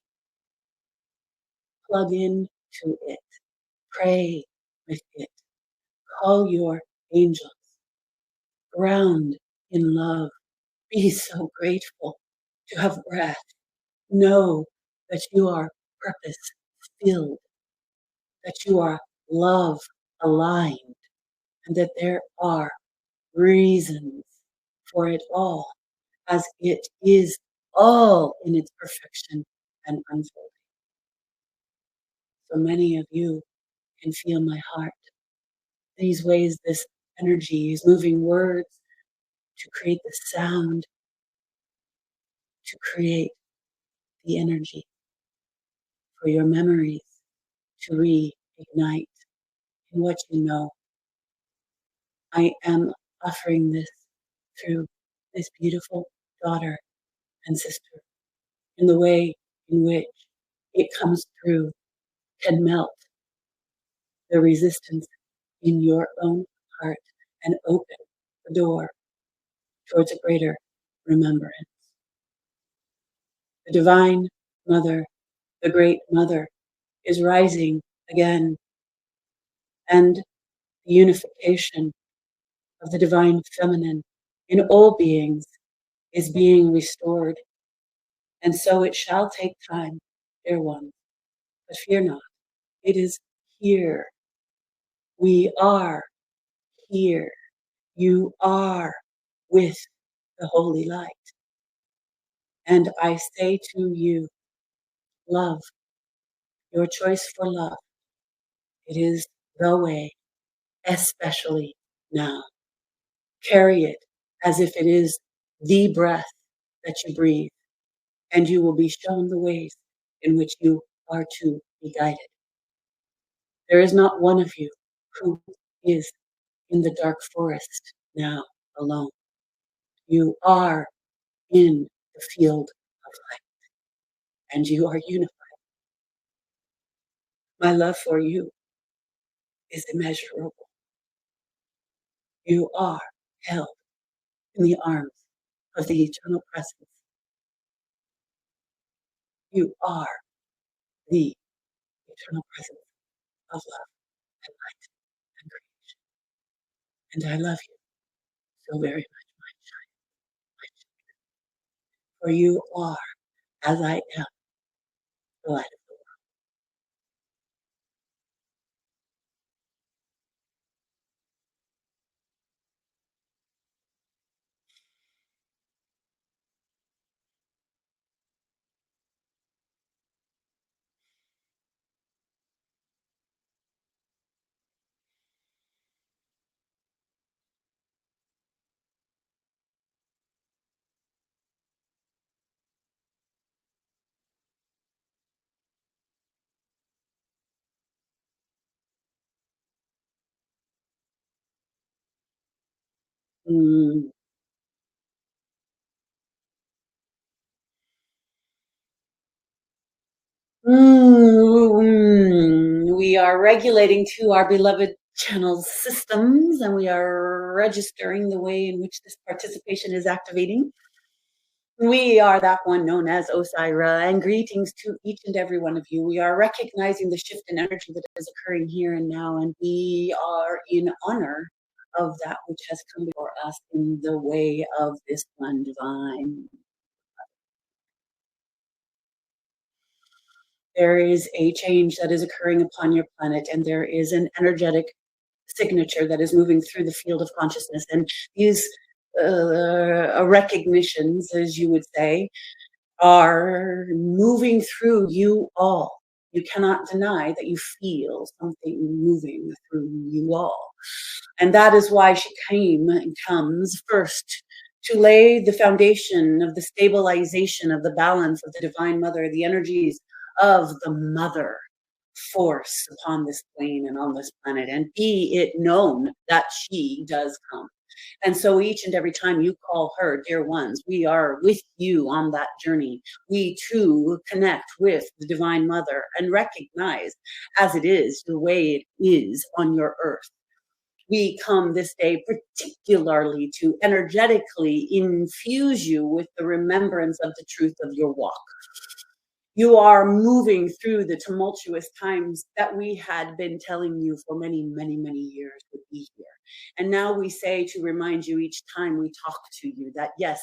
Plug in to it. Pray with it. Call your angels. Ground in love. Be so grateful to have breath. Know that you are purpose filled, that you are love aligned, and that there are reasons for it all, as it is all in its perfection and unfolding. So many of you can feel my heart. These ways, this energy is moving words to create the sound, to create the energy for your memories to reignite in what you know. I am offering this through this beautiful daughter and sister, in the way in which it comes through can melt the resistance in your own heart and open the door towards a greater remembrance. The Divine Mother, the Great Mother, is rising again, and the unification of the Divine Feminine in all beings is being restored. And so it shall take time, dear ones, but fear not, it is here. We are here. You are with the holy light. And I say to you, love, your choice for love, it is the way, especially now. Carry it as if it is the breath that you breathe, and you will be shown the ways in which you are to be guided. There is not one of you who is in the dark forest now alone. You are in the field of light, and you are unified. My love for you is immeasurable. You are held in the arms of the eternal presence. You are the eternal presence of love and light and creation. And I love you so very much, my children, for you are, as I am, the light of the world. We are regulating to our beloved channel systems, and we are registering the way in which this participation is activating. We are that one known as Osairah, and greetings to each and every one of you. We are recognizing the shift in energy that is occurring here and now, and we are in honor of that which has come before us in the way of this one divine. There is a change that is occurring upon your planet, and there is an energetic signature that is moving through the field of consciousness. And these recognitions, as you would say, are moving through you all. You cannot deny that you feel something moving through you all. And that is why she came and comes first to lay the foundation of the stabilization of the balance of the Divine Mother, the energies of the Mother force upon this plane and on this planet. And be it known that she does come. And so each and every time you call her, dear ones, we are with you on that journey. We too connect with the Divine Mother and recognize as it is the way it is on your earth. We come this day particularly to energetically infuse you with the remembrance of the truth of your walk. You are moving through the tumultuous times that we had been telling you for many, many, many years would be here. And now we say to remind you each time we talk to you that yes,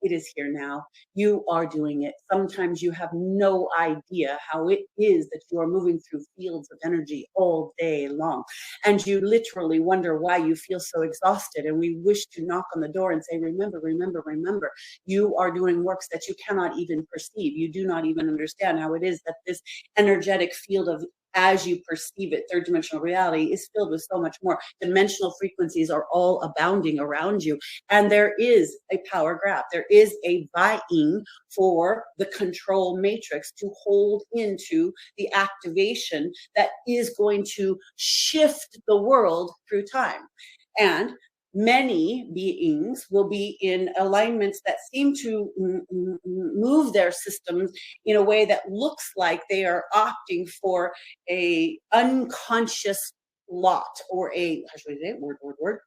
it is here now. You are doing it. Sometimes you have no idea how it is that you are moving through fields of energy all day long. And you literally wonder why you feel so exhausted. And we wish to knock on the door and say, remember, remember, remember. You are doing works that you cannot even perceive. You do not even understand how it is that this energetic field of as you perceive it, third dimensional reality is filled with so much more. Dimensional frequencies are all abounding around you. And there is a power grab. There is a vying for the control matrix to hold into the activation that is going to shift the world through time. And many beings will be in alignments that seem to move their systems in a way that looks like they are opting for a unconscious lot, or a, how should we say it? Word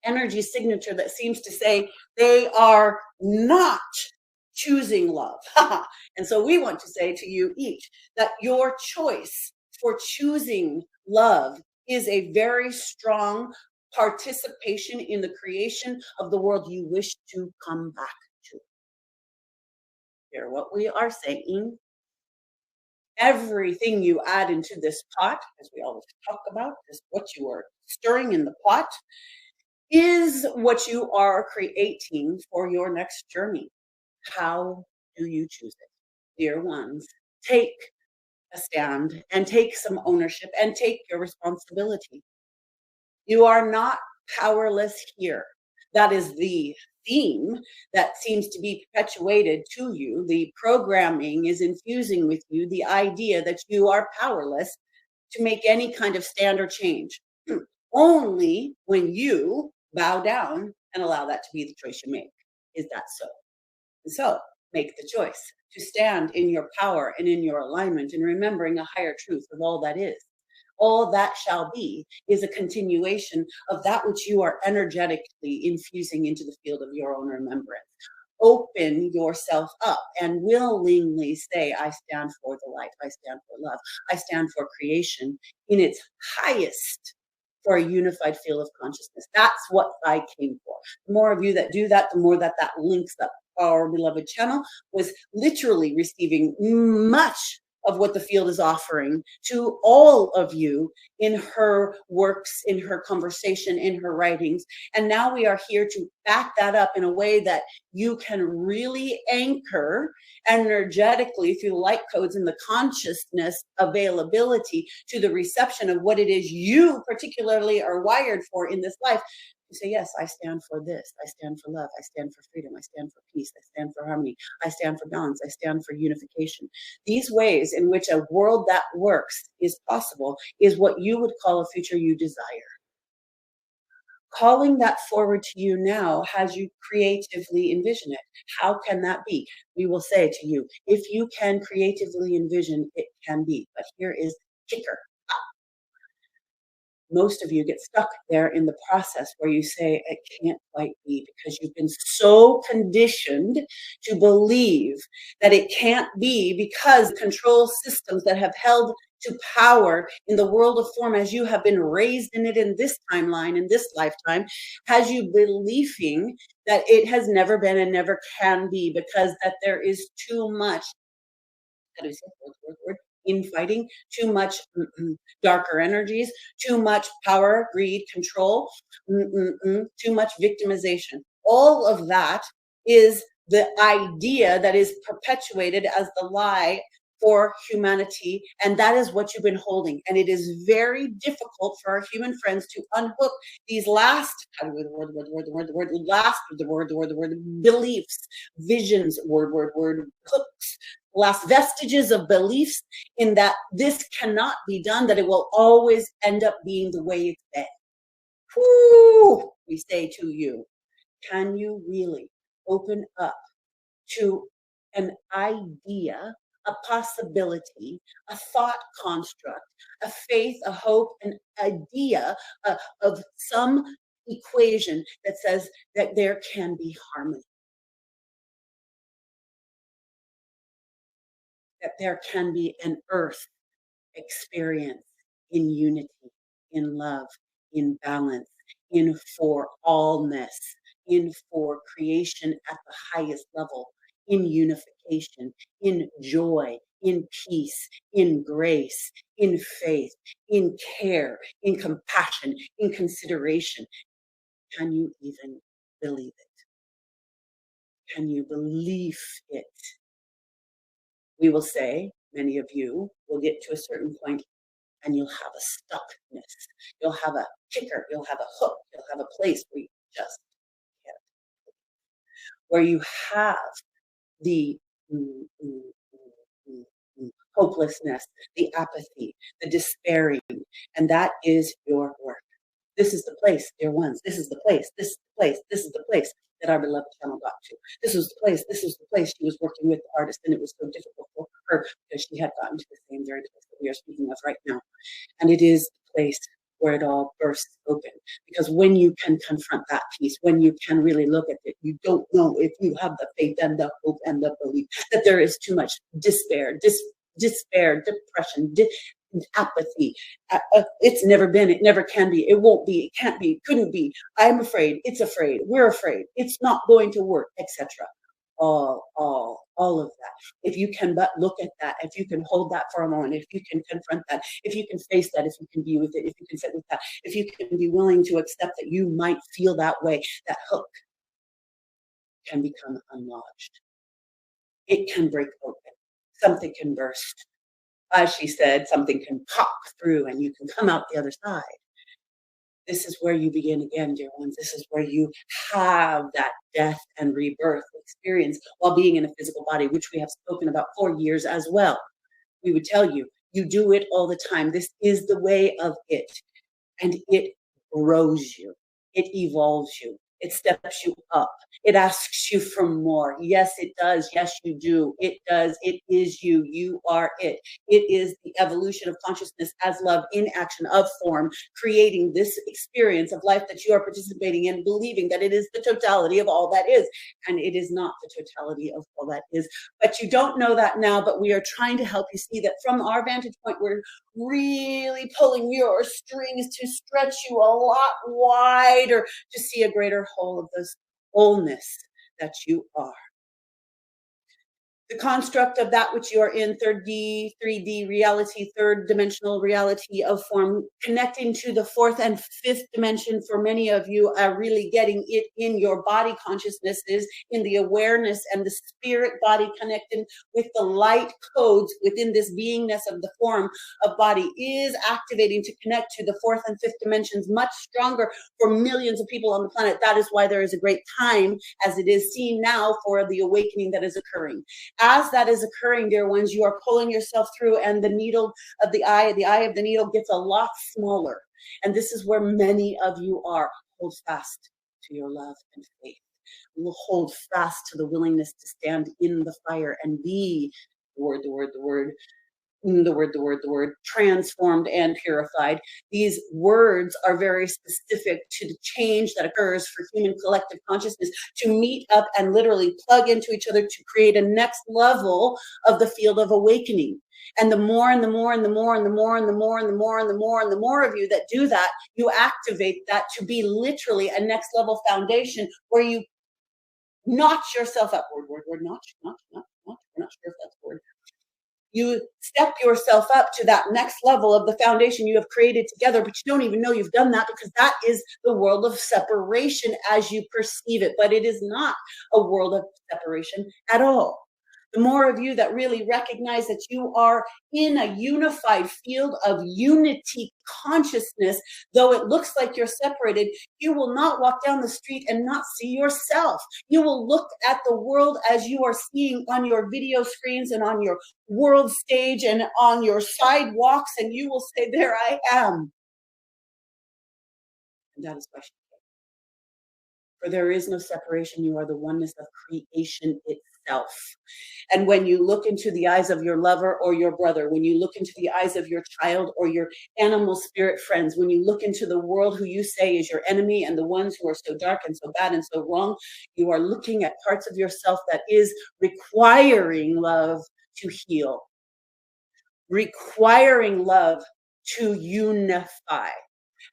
energy signature that seems to say they are not choosing love. And so we want to say to you each that your choice for choosing love is a very strong participation in the creation of the world you wish to come back to. Hear what we are saying. Everything you add into this pot, as we always talk about, is what you are stirring in the pot, is what you are creating for your next journey. How do you choose it? Dear ones, take a stand and take some ownership and take your responsibility. You are not powerless here. That is the theme that seems to be perpetuated to you. The programming is infusing with you the idea that you are powerless to make any kind of stand or change. Only when you bow down and allow that to be the choice you make. Is that so? And so make the choice to stand in your power and in your alignment and remembering a higher truth of all that is. All that shall be is a continuation of that which you are energetically infusing into the field of your own remembrance. Open yourself up and willingly say, I stand for the light. I stand for love. I stand for creation in its highest, for a unified field of consciousness. That's what I came for. The more of you that do that, the more that links up our beloved channel, was literally receiving much of what the field is offering to all of you in her works, in her conversation, in her writings. And now we are here to back that up in a way that you can really anchor energetically through light codes and the consciousness availability to the reception of what it is you particularly are wired for in this life. You say, yes, I stand for this. I stand for love. I stand for freedom. I stand for peace. I stand for harmony. I stand for balance. I stand for unification. These ways in which a world that works is possible is what you would call a future you desire. Calling that forward to you now has you creatively envision it. How can that be? We will say to you, if you can creatively envision, it can be. But here is the kicker. Most of you get stuck there in the process where you say it can't quite be, because you've been so conditioned to believe that it can't be, because control systems that have held to power in the world of form as you have been raised in it in this timeline, in this lifetime, has you believing that it has never been and never can be, because that there is too much, how do you say word, infighting, too much darker energies, too much power, greed, control, too much victimization. All of that is the idea that is perpetuated as the lie for humanity, and that is what you've been holding. And it is very difficult for our human friends to unhook these last, how do we, the word, beliefs, visions, hooks, last vestiges of beliefs in that this cannot be done, that it will always end up being the way it's been. Whew, we say to you, can you really open up to an idea, a possibility, a thought construct, a faith, a hope, an idea of some equation that says that there can be harmony, that there can be an earth experience in unity, in love, in balance, in for allness, in for creation at the highest level, in unification, in joy, in peace, in grace, in faith, in care, in compassion, in consideration. Can you even believe it? Can you believe it? We will say, many of you will get to a certain point and you'll have a stuckness. You'll have a kicker. You'll have a hook. You'll have a place where you just can't, where you have the hopelessness, the apathy, the despairing, and that is your work. This is the place, dear ones. This is the place. This is the place. This is the place that our beloved channel got to. This was the place. This was the place she was working with the artist, and it was so difficult for her because she had gotten to the same very place that we are speaking of right now. And it is the place where it all bursts open. Because when you can confront that piece, when you can really look at it, you don't know if you have the faith and the hope and the belief that there is too much despair, depression, apathy. It's never been, it never can be, it won't be, it can't be, it couldn't be. I'm afraid, it's afraid, we're afraid, it's not going to work, etc. All of that. If you can but look at that, if you can hold that for a moment, if you can confront that, if you can face that, if you can be with it, if you can sit with that, if you can be willing to accept that you might feel that way, that hook can become unlodged. It can break open. Something can burst. As she said, something can pop through and you can come out the other side. This is where you begin again, dear ones. This is where you have that death and rebirth experience while being in a physical body, which we have spoken about for years as well. We would tell you, you do it all the time. This is the way of it. And it grows you. It evolves you. It steps you up. It asks you for more. Yes, it does. Yes, you do. It does. It is you. You are it. It is the evolution of consciousness as love in action of form, creating this experience of life that you are participating in, believing that it is the totality of all that is. And it is not the totality of all that is. But you don't know that now, but we are trying to help you see that from our vantage point, we're really pulling your strings to stretch you a lot wider to see a greater whole of this wholeness that you are. The construct of that which you are in, 3D reality, third dimensional reality of form, connecting to the fourth and fifth dimension for many of you are really getting it in your body consciousnesses, in the awareness and the spirit body connected with the light codes within this beingness of the form of body is activating to connect to the fourth and fifth dimensions much stronger for millions of people on the planet. That is why there is a great time, as it is seen now, for the awakening that is occurring. As that is occurring, dear ones, you are pulling yourself through, and the needle of the eye of the needle gets a lot smaller. And this is where many of you are. Hold fast to your love and faith. We'll hold fast to the willingness to stand in the fire and be the word, transformed and purified. These words are very specific to the change that occurs for human collective consciousness to meet up and literally plug into each other to create a next level of the field of awakening. And the more and the more and the more and the more and the more and the more and the more and the more of you that do that, you activate that to be literally a next level foundation where you notch yourself up. Notch. We're not sure if that's a word. You step yourself up to that next level of the foundation you have created together, but you don't even know you've done that because that is the world of separation as you perceive it. But it is not a world of separation at all. The more of you that really recognize that you are in a unified field of unity consciousness, though it looks like you're separated, you will not walk down the street and not see yourself. You will look at the world as you are seeing on your video screens and on your world stage and on your sidewalks, and you will say, there I am. And that is why she came. For there is no separation. You are the oneness of creation itself. And when you look into the eyes of your lover or your brother, when you look into the eyes of your child or your animal spirit friends, when you look into the world who you say is your enemy and the ones who are so dark and so bad and so wrong, you are looking at parts of yourself that is requiring love to heal, requiring love to unify.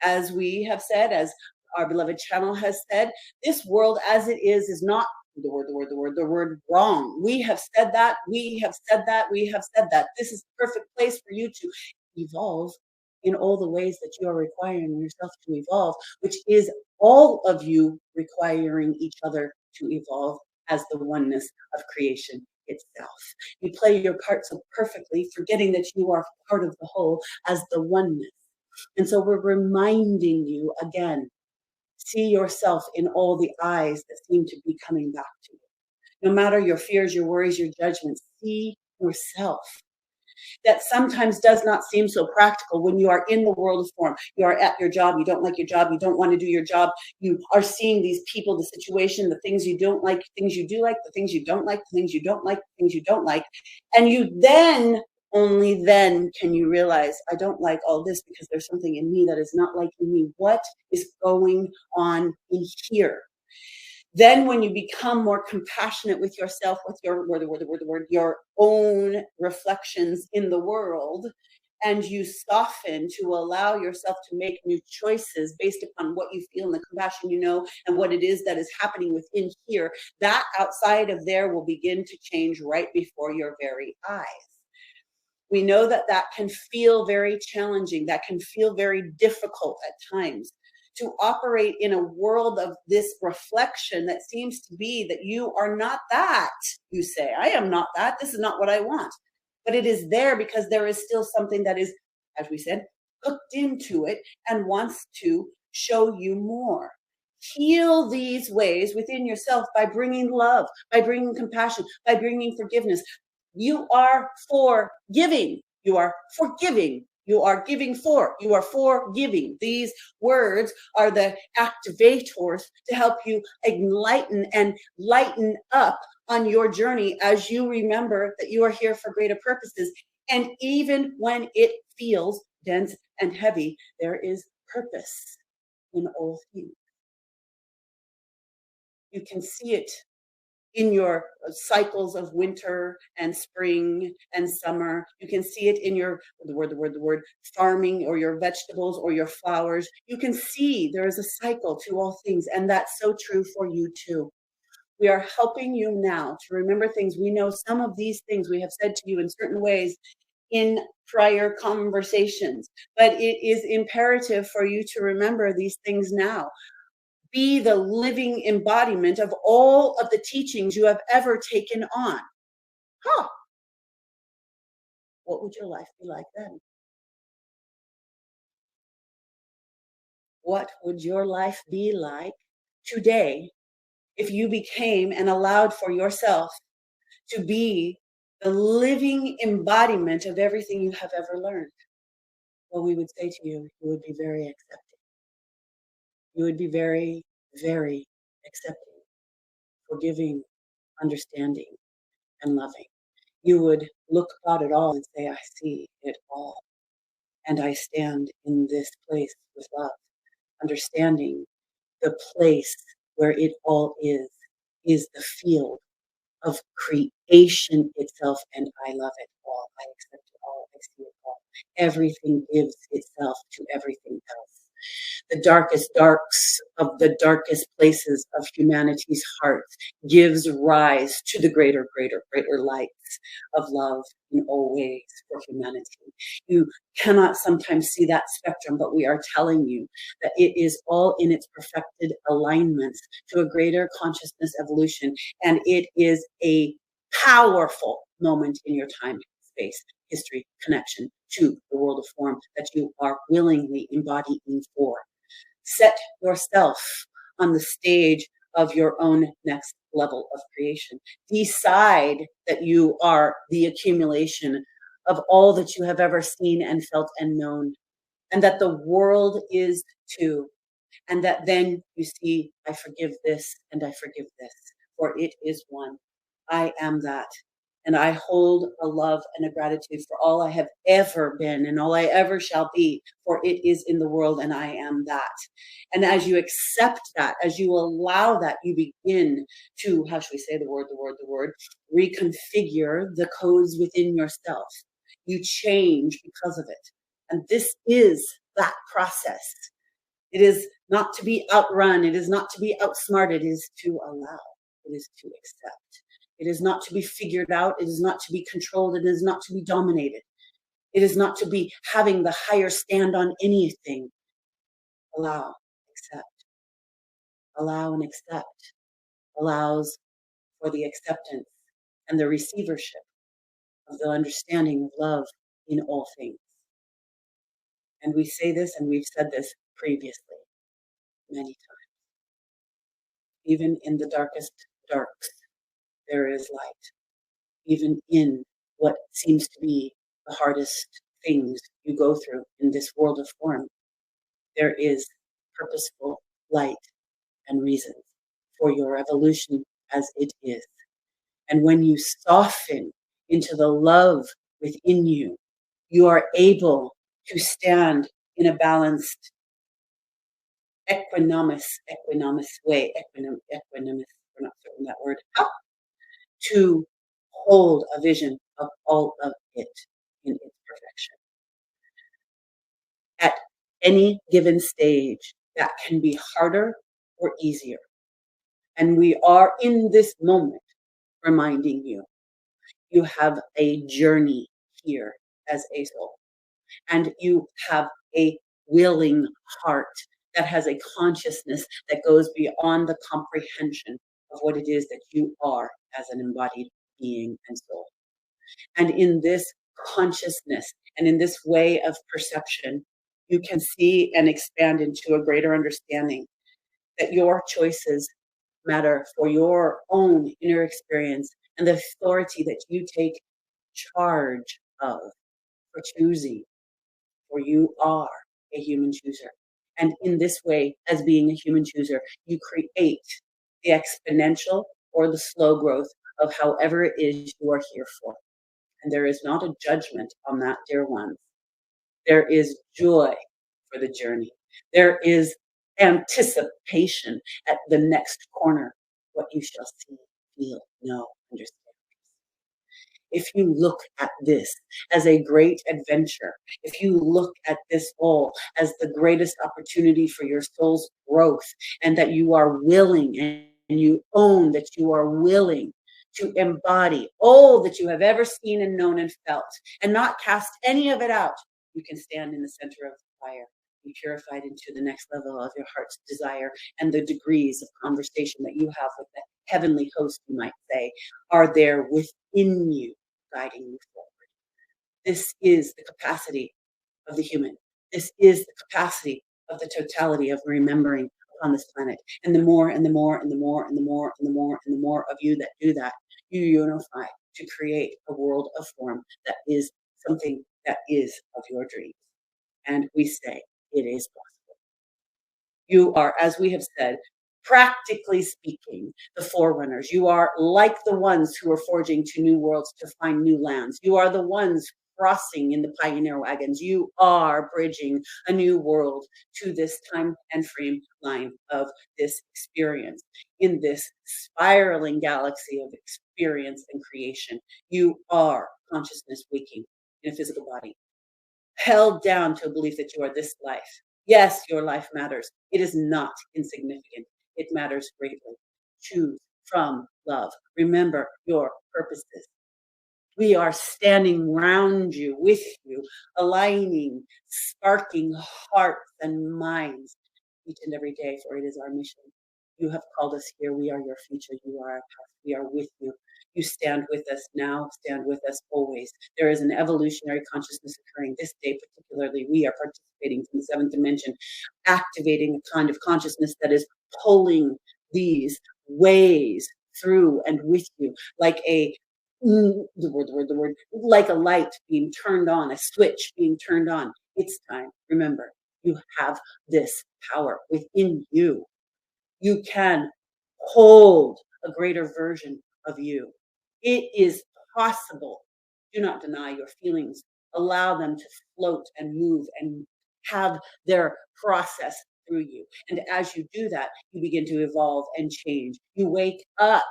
As we have said, as our beloved channel has said, this world as it is not the word wrong. We have said that. This is the perfect place for you to evolve in all the ways that you are requiring yourself to evolve, which is all of you requiring each other to evolve as the oneness of creation itself. You play your part so perfectly, forgetting that you are part of the whole as the oneness. And so we're reminding you again, see yourself in all the eyes that seem to be coming back to you. No matter your fears, your worries, your judgments, see yourself. that sometimes does not seem so practical when you are in the world of form. You are at your job, you don't like your job, you don't want to do your job. You are seeing these people, the situation, the things you don't like, things you do like, the things you don't like, the things you don't like, the things you don't like. And you then, only then can you realize, I don't like all this because there's something in me that is not liking me. What is going on in here? Then when you become more compassionate with yourself, with your own reflections in the world, and you soften to allow yourself to make new choices based upon what you feel and the compassion you know and what it is that is happening within here, that outside of there will begin to change right before your very eyes. We know that that can feel very challenging, that can feel very difficult at times to operate in a world of this reflection that seems to be that you are not that. You say, I am not that. This is not what I want. But it is there because there is still something that is, as we said, hooked into it and wants to show you more. Heal these ways within yourself by bringing love, by bringing compassion, by bringing forgiveness. You are forgiving. You are forgiving. You are giving for. You are forgiving. These words are the activators to help you enlighten and lighten up on your journey as you remember that you are here for greater purposes. And even when it feels dense and heavy, there is purpose in all things. You can see it in your cycles of winter and spring and summer. You can see it in your, the word, farming or your vegetables or your flowers. You can see there is a cycle to all things, and that's so true for you too. We are helping you now to remember things. We know some of these things we have said to you in certain ways in prior conversations, but it is imperative for you to remember these things now. Be the living embodiment of all of the teachings you have ever taken on. Huh. What would your life be like then? What would your life be like today if you became and allowed for yourself to be the living embodiment of everything you have ever learned? Well, we would say to you, you would be very accepting. You would be very, very accepting, forgiving, understanding, and loving. You would look out at all and say, I see it all. And I stand in this place with love, understanding the place where it all is the field of creation itself. And I love it all. I accept it all. I see it all. Everything gives itself to everything else. The darkest darks of the darkest places of humanity's heart gives rise to the greater, greater, greater lights of love in all ways for humanity. You cannot sometimes see that spectrum, but we are telling you that it is all in its perfected alignment to a greater consciousness evolution. And it is a powerful moment in your time, space, history, connection to the world of form that you are willingly embodying for. Set yourself on the stage of your own next level of creation. Decide that you are the accumulation of all that you have ever seen and felt and known, and that the world is too. And that then you see, I forgive this and I forgive this, for it is one. I am that. And I hold a love and a gratitude for all I have ever been and all I ever shall be, for it is in the world and I am that. And as you accept that, as you allow that, you begin to, how should we say the word, reconfigure the codes within yourself. You change because of it. And this is that process. It is not to be outrun. It is not to be outsmarted. It is to allow. It is to accept. It is not to be figured out. It is not to be controlled. It is not to be dominated. It is not to be having the higher stand on anything. Allow, accept. Allow and accept allows for the acceptance and the receivership of the understanding of love in all things. And we say this, and we've said this previously many times. Even in the darkest darks, there is light. Even in what seems to be the hardest things you go through in this world of form, there is purposeful light and reasons for your evolution as it is. And when you soften into the love within you, you are able to stand in a balanced, equanimous way, equanimous, we're not certain that word, to hold a vision of all of it in its perfection. At any given stage, that can be harder or easier. And we are in this moment reminding you, you have a journey here as a soul. And you have a willing heart that has a consciousness that goes beyond the comprehension of what it is that you are as an embodied being and soul. And in this consciousness and in this way of perception, you can see and expand into a greater understanding that your choices matter for your own inner experience and the authority that you take charge of for choosing, for you are a human chooser. And in this way, as being a human chooser, you create the exponential or the slow growth of however it is you are here for. And there is not a judgment on that, dear ones. There is joy for the journey. There is anticipation at the next corner, what you shall see, feel, know, understand. If you look at this as a great adventure, if you look at this all as the greatest opportunity for your soul's growth, and that you are willing and you own that you are willing to embody all that you have ever seen and known and felt, and not cast any of it out, you can stand in the center of the fire, be purified into the next level of your heart's desire, and the degrees of conversation that you have with the heavenly host, you might say, are there within you, guiding you forward. This is the capacity of the human. This is the capacity of the totality of remembering on this planet. And the more and the more and the more and the more and the more and the more of you that do that, you unify to create a world of form that is something that is of your dreams. And we say it is possible. You are, as we have said, practically speaking, the forerunners. You are like the ones who are forging to new worlds to find new lands. You are the ones crossing in the pioneer wagons. You are bridging a new world to this time and frame line of this experience in this spiraling galaxy of experience and creation. You are consciousness waking in a physical body, held down to a belief that you are this life. Yes, your life matters. It is not insignificant. It matters greatly. Choose from love. Remember your purposes. We are standing round you, with you, aligning, sparking hearts and minds each and every day, for it is our mission. You have called us here. We are your future. You are our past. We are with you. You stand with us now, stand with us always. There is an evolutionary consciousness occurring this day, particularly. We are participating from the seventh dimension, activating a kind of consciousness that is pulling these ways through and with you, like the word, like a light being turned on, a switch being turned on. It's time. Remember, you have this power within you. You can hold a greater version of you. It is possible. Do not deny your feelings. Allow them to float and move and have their process through you. And as you do that, you begin to evolve and change. You wake up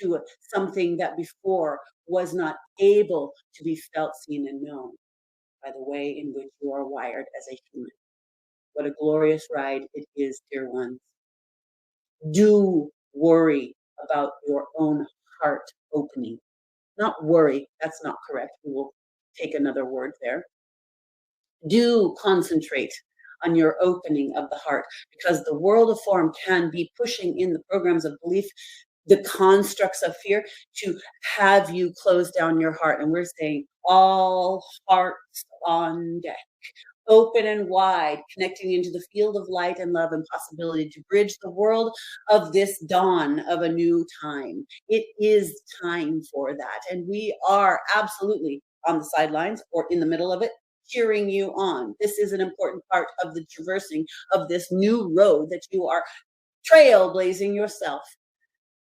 to something that before was not able to be felt, seen, and known by the way in which you are wired as a human. What a glorious ride it is, dear ones. Do worry about your own heart opening. Not worry, that's not correct. We will take another word there. Do concentrate on your opening of the heart, because the world of form can be pushing in the programs of belief, the constructs of fear, to have you close down your heart. And we're saying all hearts on deck, open and wide, connecting into the field of light and love and possibility to bridge the world of this dawn of a new time. It is time for that. And we are absolutely on the sidelines or in the middle of it, cheering you on. This is an important part of the traversing of this new road that you are trailblazing yourself.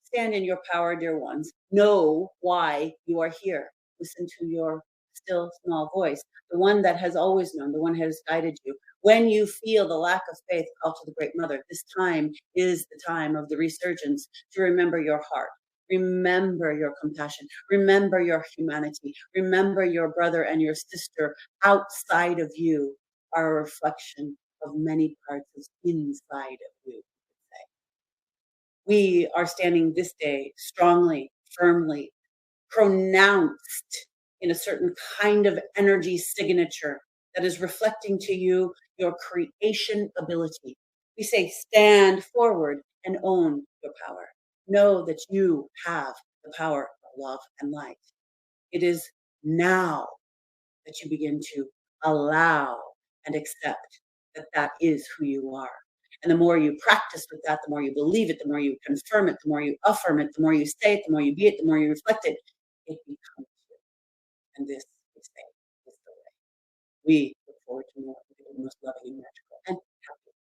Stand in your power, dear ones. Know why you are here. Listen to your still small voice, the one that has always known, the one that has guided you. When you feel the lack of faith, call to the Great Mother. This time is the time of the resurgence to remember your heart. Remember your compassion. Remember your humanity. Remember your brother and your sister outside of you are a reflection of many parts of inside of you. We are standing this day strongly, firmly, pronounced in a certain kind of energy signature that is reflecting to you your creation ability. We say, stand forward and own your power. Know that you have the power of love and light. It is now that you begin to allow and accept that that is who you are. And the more you practice with that, the more you believe it, the more you confirm it, the more you affirm it, the more you say it, the more you be it, the more you reflect it, it becomes you. And this, we say, is the way. We look forward to more of the most loving and magical and happy.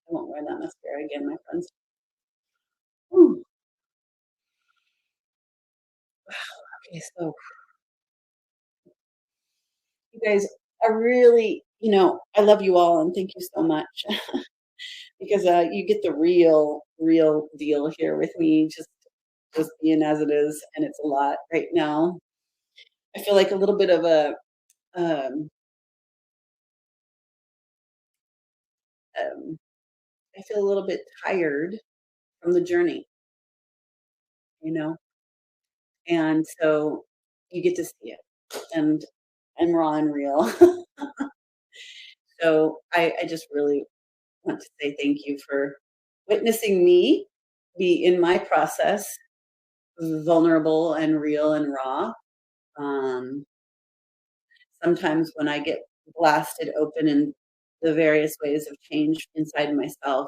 I won't wear that mascara again, my friends. Whew. Okay, so you guys, I really, I love you all and thank you so much because you get the real deal here with me, just being as it is, and it's a lot right now. I feel like a little bit of um, um, I feel a little bit tired from the journey, you know, and so you get to see it, and raw and real. So I just really want to say thank you for witnessing me be in my process, vulnerable and real and raw. Um, Sometimes when I get blasted open in the various ways of change inside myself,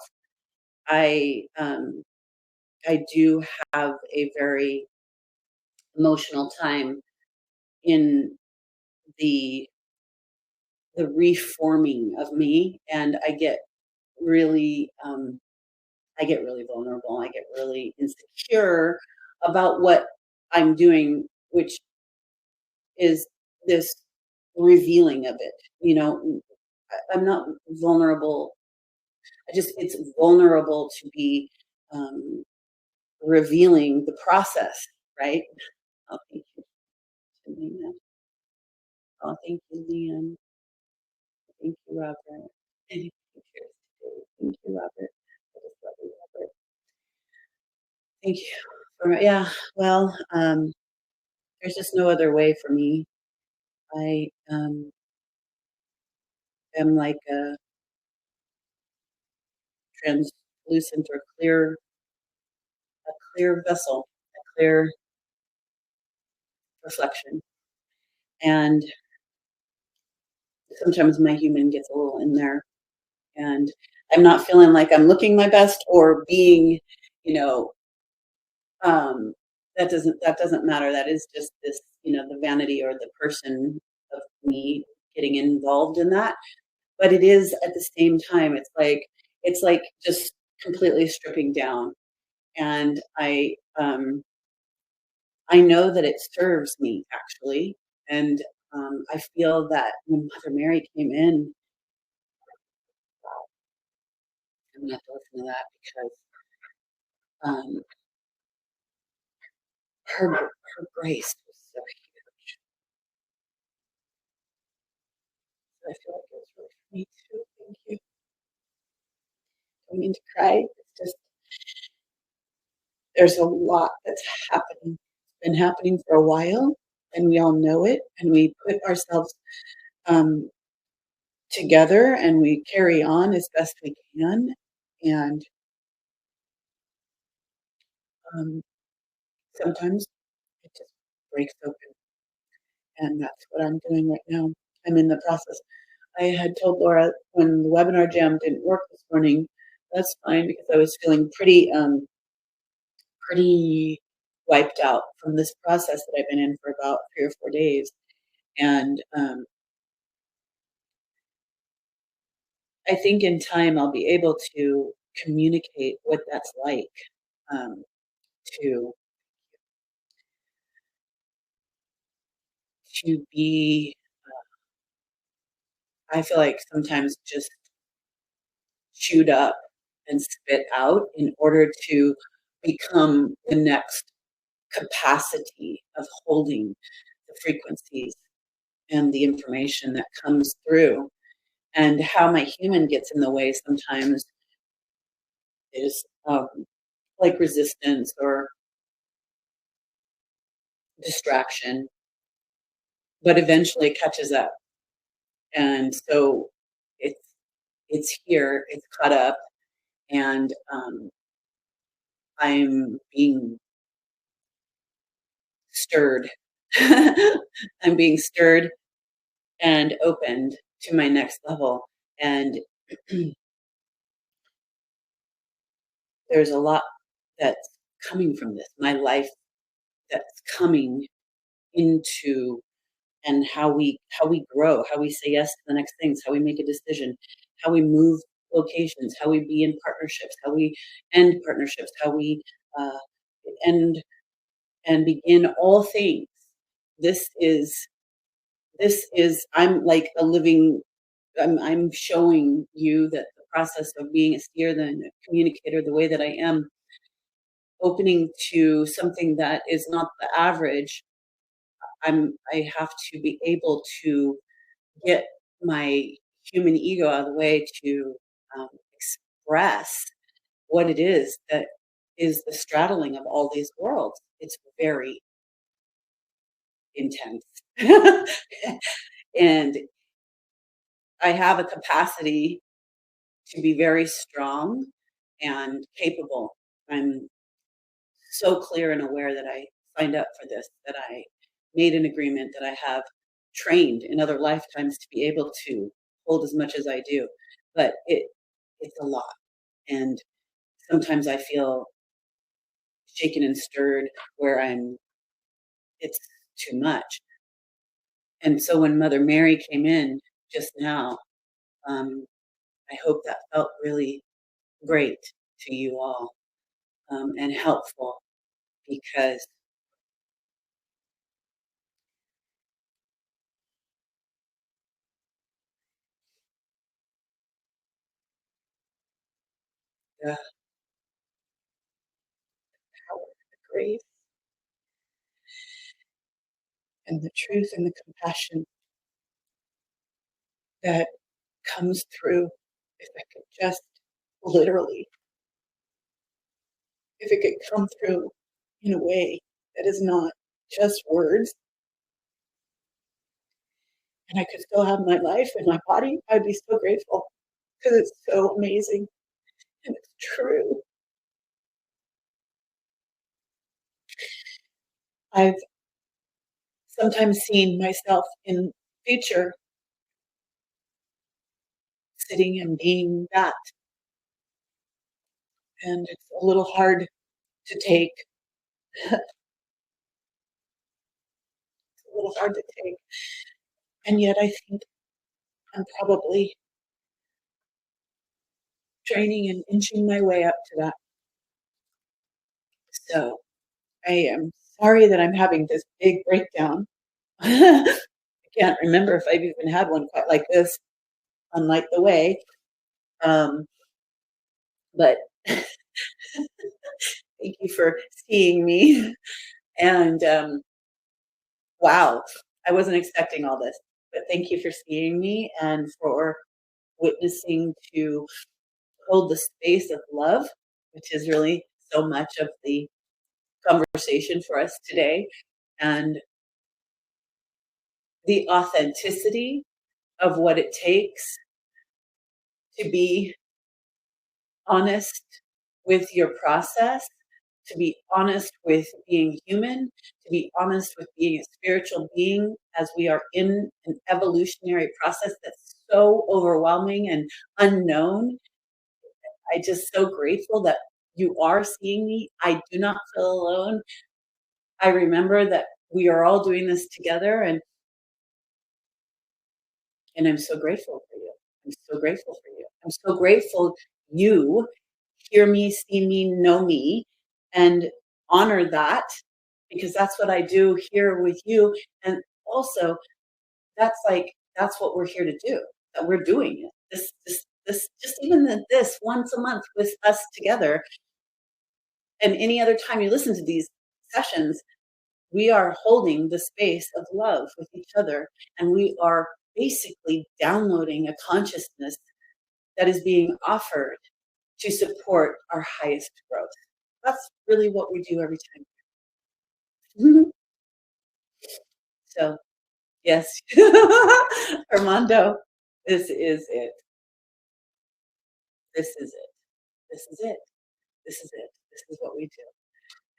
I um, I do have a very emotional time in the reforming of me, and really I get really vulnerable. I get really insecure about what I'm doing, which is this revealing of it. I'm not vulnerable. It's vulnerable to be um, revealing the process, right? Oh, thank you, Janina. Oh, thank you, Liam. Thank you, Robert. Thank you, Cheers today. Thank you, Robert. I just love you, Robert. Thank you. Yeah, well, there's just no other way for me. I am like a translucent or clear vessel, a clear reflection. And sometimes my human gets a little in there, and I'm not feeling like I'm looking my best or being, you know, um, that doesn't matter. That is just this, the vanity or the person of me getting involved in that. But it is at the same time, it's like just completely stripping down. And I know that it serves me actually. And I feel that when Mother Mary came in, I'm gonna have to listen to that because um, her grace was so huge. I feel like it was really for me too. Thank you. Don't mean to cry. It's just there's a lot that's happening. It's been happening for a while, and we all know it, and we put ourselves um, together, and we carry on as best we can. And um, sometimes it just breaks open, and that's what I'm doing right now. I'm in the process. I had told Laura when the webinar jam didn't work this morning, that's fine because I was feeling pretty wiped out from this process that I've been in for about 3 or 4 days, and, I think in time I'll be able to communicate what that's like, um, to be I feel like sometimes just chewed up and spit out in order to become the next capacity of holding the frequencies and the information that comes through. And how my human gets in the way sometimes is like resistance or distraction, but eventually it catches up. And so it's here, it's caught up, and I'm being stirred. I'm being stirred and opened to my next level. And there's a lot that's coming from this. My life that's coming into and how we grow, how we say yes to the next things, how we make a decision, how we move locations, how we be in partnerships, how we end partnerships, how we uh, end and begin all things. This is I'm like a living. I'm showing you that the process of being a seer, then a communicator, the way that I am, opening to something that is not the average. I have to be able to get my human ego out of the way to express what it is that is the straddling of all these worlds. It's very intense. And I have a capacity to be very strong and capable. I'm so clear and aware that I signed up for this, that I made an agreement, that I have trained in other lifetimes to be able to hold as much as I do. But it's a lot. And sometimes I feel shaken and stirred where it's too much. And so when Mother Mary came in just now, um, I hope that felt really great to you all, and helpful because the power, the grace, and the truth and the compassion that comes through, if I could just literally, if it could come through in a way that is not just words, and I could still have my life and my body, I'd be so grateful because it's so amazing and it's true. I've sometimes seen myself in future sitting and being that, and it's a little hard to take. It's a little hard to take, and yet I think I'm probably training and inching my way up to that. So I am sorry that I'm having this big breakdown. I can't remember if I've even had one quite like this, unlike the way. Um, but thank you for seeing me. And wow, I wasn't expecting all this. But thank you for seeing me and for witnessing to hold the space of love, which is really so much of the conversation for us today, and the authenticity of what it takes to be honest with your process, to be honest with being human, to be honest with being a spiritual being as we are in an evolutionary process that's so overwhelming and unknown. I just so grateful that you are seeing me. I do not feel alone. I remember that we are all doing this together, and I'm so grateful for you. I'm so grateful for you. I'm so grateful you hear me, see me, know me, and honor that, because that's what I do here with you. And also, that's what we're here to do. That we're doing it. This, just even this once a month with us together. And any other time you listen to these sessions, we are holding the space of love with each other, and we are basically downloading a consciousness that is being offered to support our highest growth. That's really what we do every time. So, yes, Armando, this is it. This is it. This is it. This is it. This is what we do.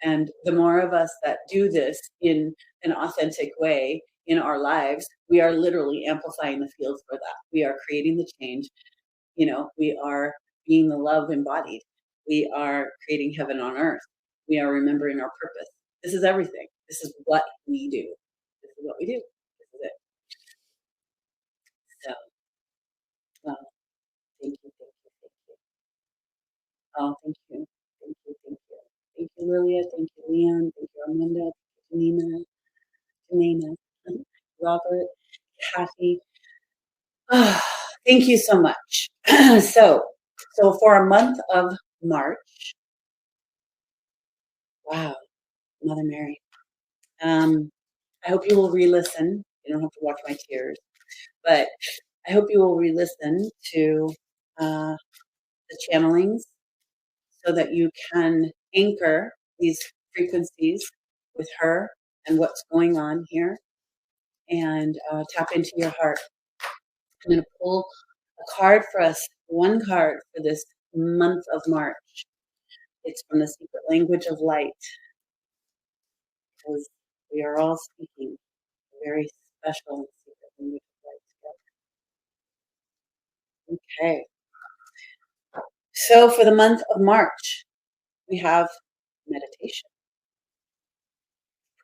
And the more of us that do this in an authentic way in our lives, we are literally amplifying the field for that. We are creating the change. We are being the love embodied. We are creating heaven on earth. We are remembering our purpose. This is everything. This is what we do. This is what we do. This is it. So, thank you, thank you, thank you. Oh, thank you, thank you, thank you. Thank you, Lilia. Thank you, Leon. Thank you, Armanda. Thank you, Nina, Robert, Kathy. Thank you so much. So for a month of March, wow, Mother Mary. I hope you will re-listen. You don't have to watch my tears, but I hope you will re-listen to the channelings so that you can anchor these frequencies with her and what's going on here, and tap into your heart. I'm going to pull a card for us, one card for this month of March. It's from the secret language of light, because we are all speaking a very special secret language of light together. Okay. So for the month of March, we have meditation.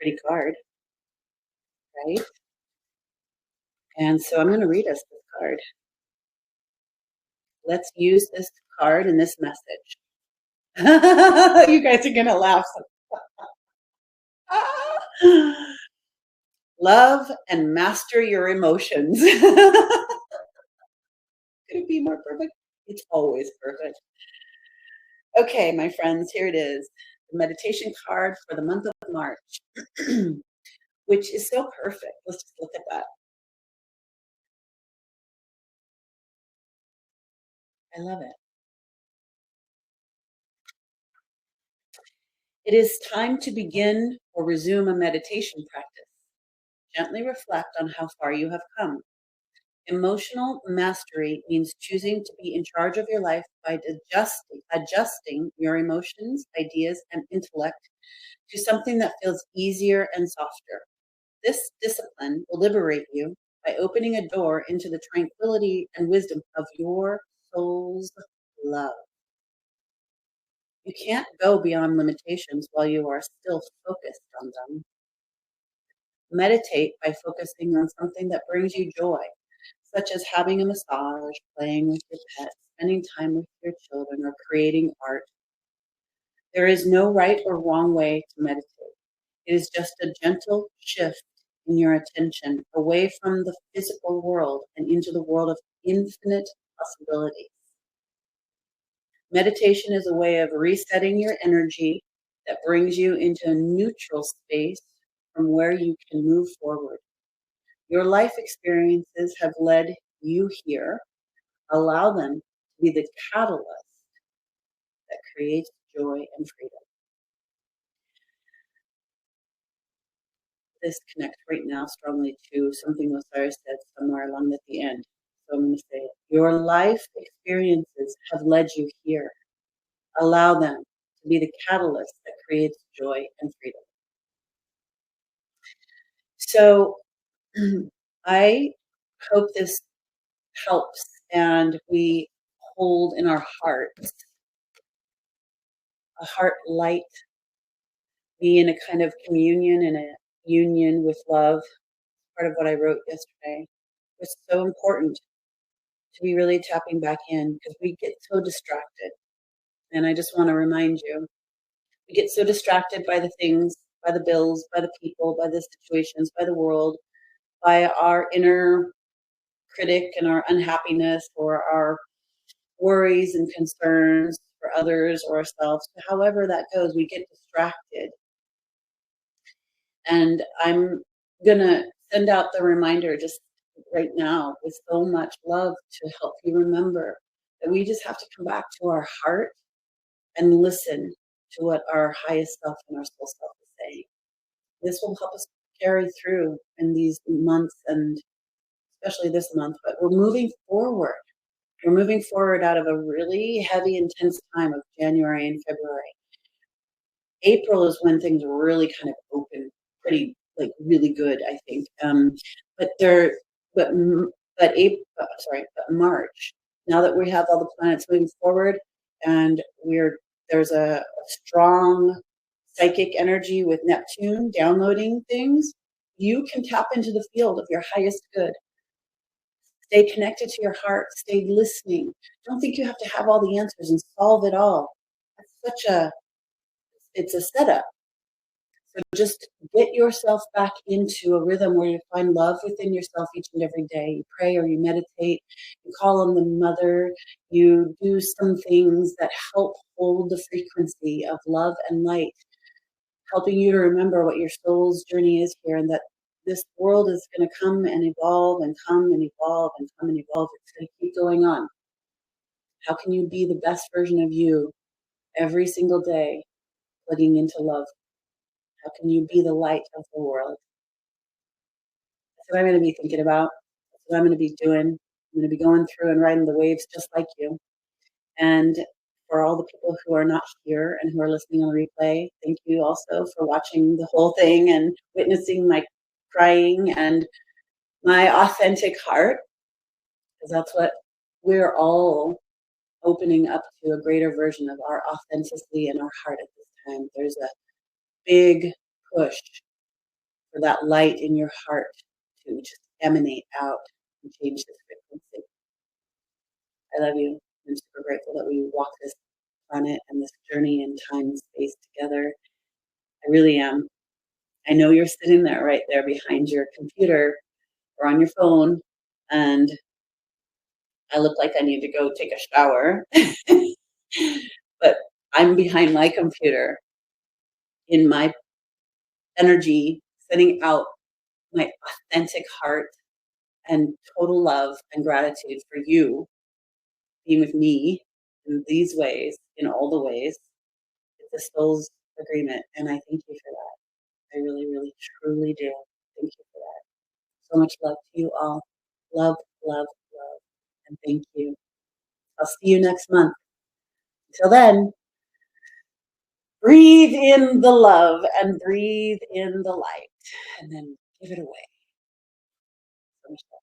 Pretty card, right? And so I'm going to read us this card. Let's use this card and this message. You guys are going to laugh. Love and master your emotions. Could it be more perfect? It's always perfect. Okay, my friends, here it is. The meditation card for the month of March, which is so perfect. Let's just look at that. I love it. It is time to begin or resume a meditation practice. Gently reflect on how far you have come. Emotional mastery means choosing to be in charge of your life by adjusting your emotions, ideas, and intellect to something that feels easier and softer. This discipline will liberate you by opening a door into the tranquility and wisdom of your soul's love. You can't go beyond limitations while you are still focused on them. Meditate by focusing on something that brings you joy, such as having a massage, playing with your pet, spending time with your children, or creating art. There is no right or wrong way to meditate. It is just a gentle shift in your attention away from the physical world and into the world of infinite possibilities. Meditation is a way of resetting your energy that brings you into a neutral space from where you can move forward. Your life experiences have led you here. Allow them to be the catalyst that creates joy and freedom. This connects right now strongly to something Osairah said somewhere along at the end. So I'm going to say it. Your life experiences have led you here. Allow them to to be the catalyst that creates joy and freedom. So I hope this helps and we hold in our hearts a heart light, be in a kind of communion and a union with love. Part of what I wrote yesterday. It's so important to be really tapping back in because we get so distracted. And I just want to remind you, we get so distracted by the things, by the bills, by the people, by the situations, by the world, by our inner critic and our unhappiness or our worries and concerns for others or ourselves. However that goes, we get distracted. And I'm going to send out the reminder just right now with so much love to help you remember that we just have to come back to our heart and listen to what our highest self and our soul self is saying. This will help us carry through in these months and especially this month, but we're moving forward. We're moving forward out of a really heavy, intense time of January and February. April is when things really kind of open pretty, like really good, I think. But there, but m- but April, but March. Now that we have all the planets moving forward, and there's a strong psychic energy with Neptune downloading things. You can tap into the field of your highest good. Stay connected to your heart. Stay listening. Don't think you have to have all the answers and solve it all. That's it's a setup. So just get yourself back into a rhythm where you find love within yourself each and every day. You pray or you meditate, you call on the mother, you do some things that help hold the frequency of love and light, helping you to remember what your soul's journey is here and that this world is going to come and evolve and come and evolve and come and evolve. It's going to keep going on. How can you be the best version of you every single day, plugging into love? How can you be the light of the world? That's what I'm going to be thinking about. That's what I'm going to be doing. I'm going to be going through and riding the waves just like you. And for all the people who are not here and who are listening on replay, thank you also for watching the whole thing and witnessing my crying and my authentic heart, because that's what we're all opening up to, a greater version of our authenticity and our heart at this time. There's a big push for that light in your heart to just emanate out and change this frequency. I love you. I'm super grateful that we walk this planet and this journey in time and space together. I really am. I know you're sitting there right there behind your computer or on your phone, and I look like I need to go take a shower. But I'm behind my computer in my energy, sending out my authentic heart and total love and gratitude for you being with me in these ways, in all the ways. It's a soul's agreement, and I thank you for that. I really, really, truly do. Thank you for that. So much love to you all. Love, love, love, and thank you. I'll see you next month. Until then, breathe in the love and breathe in the light, and then give it away. So much love.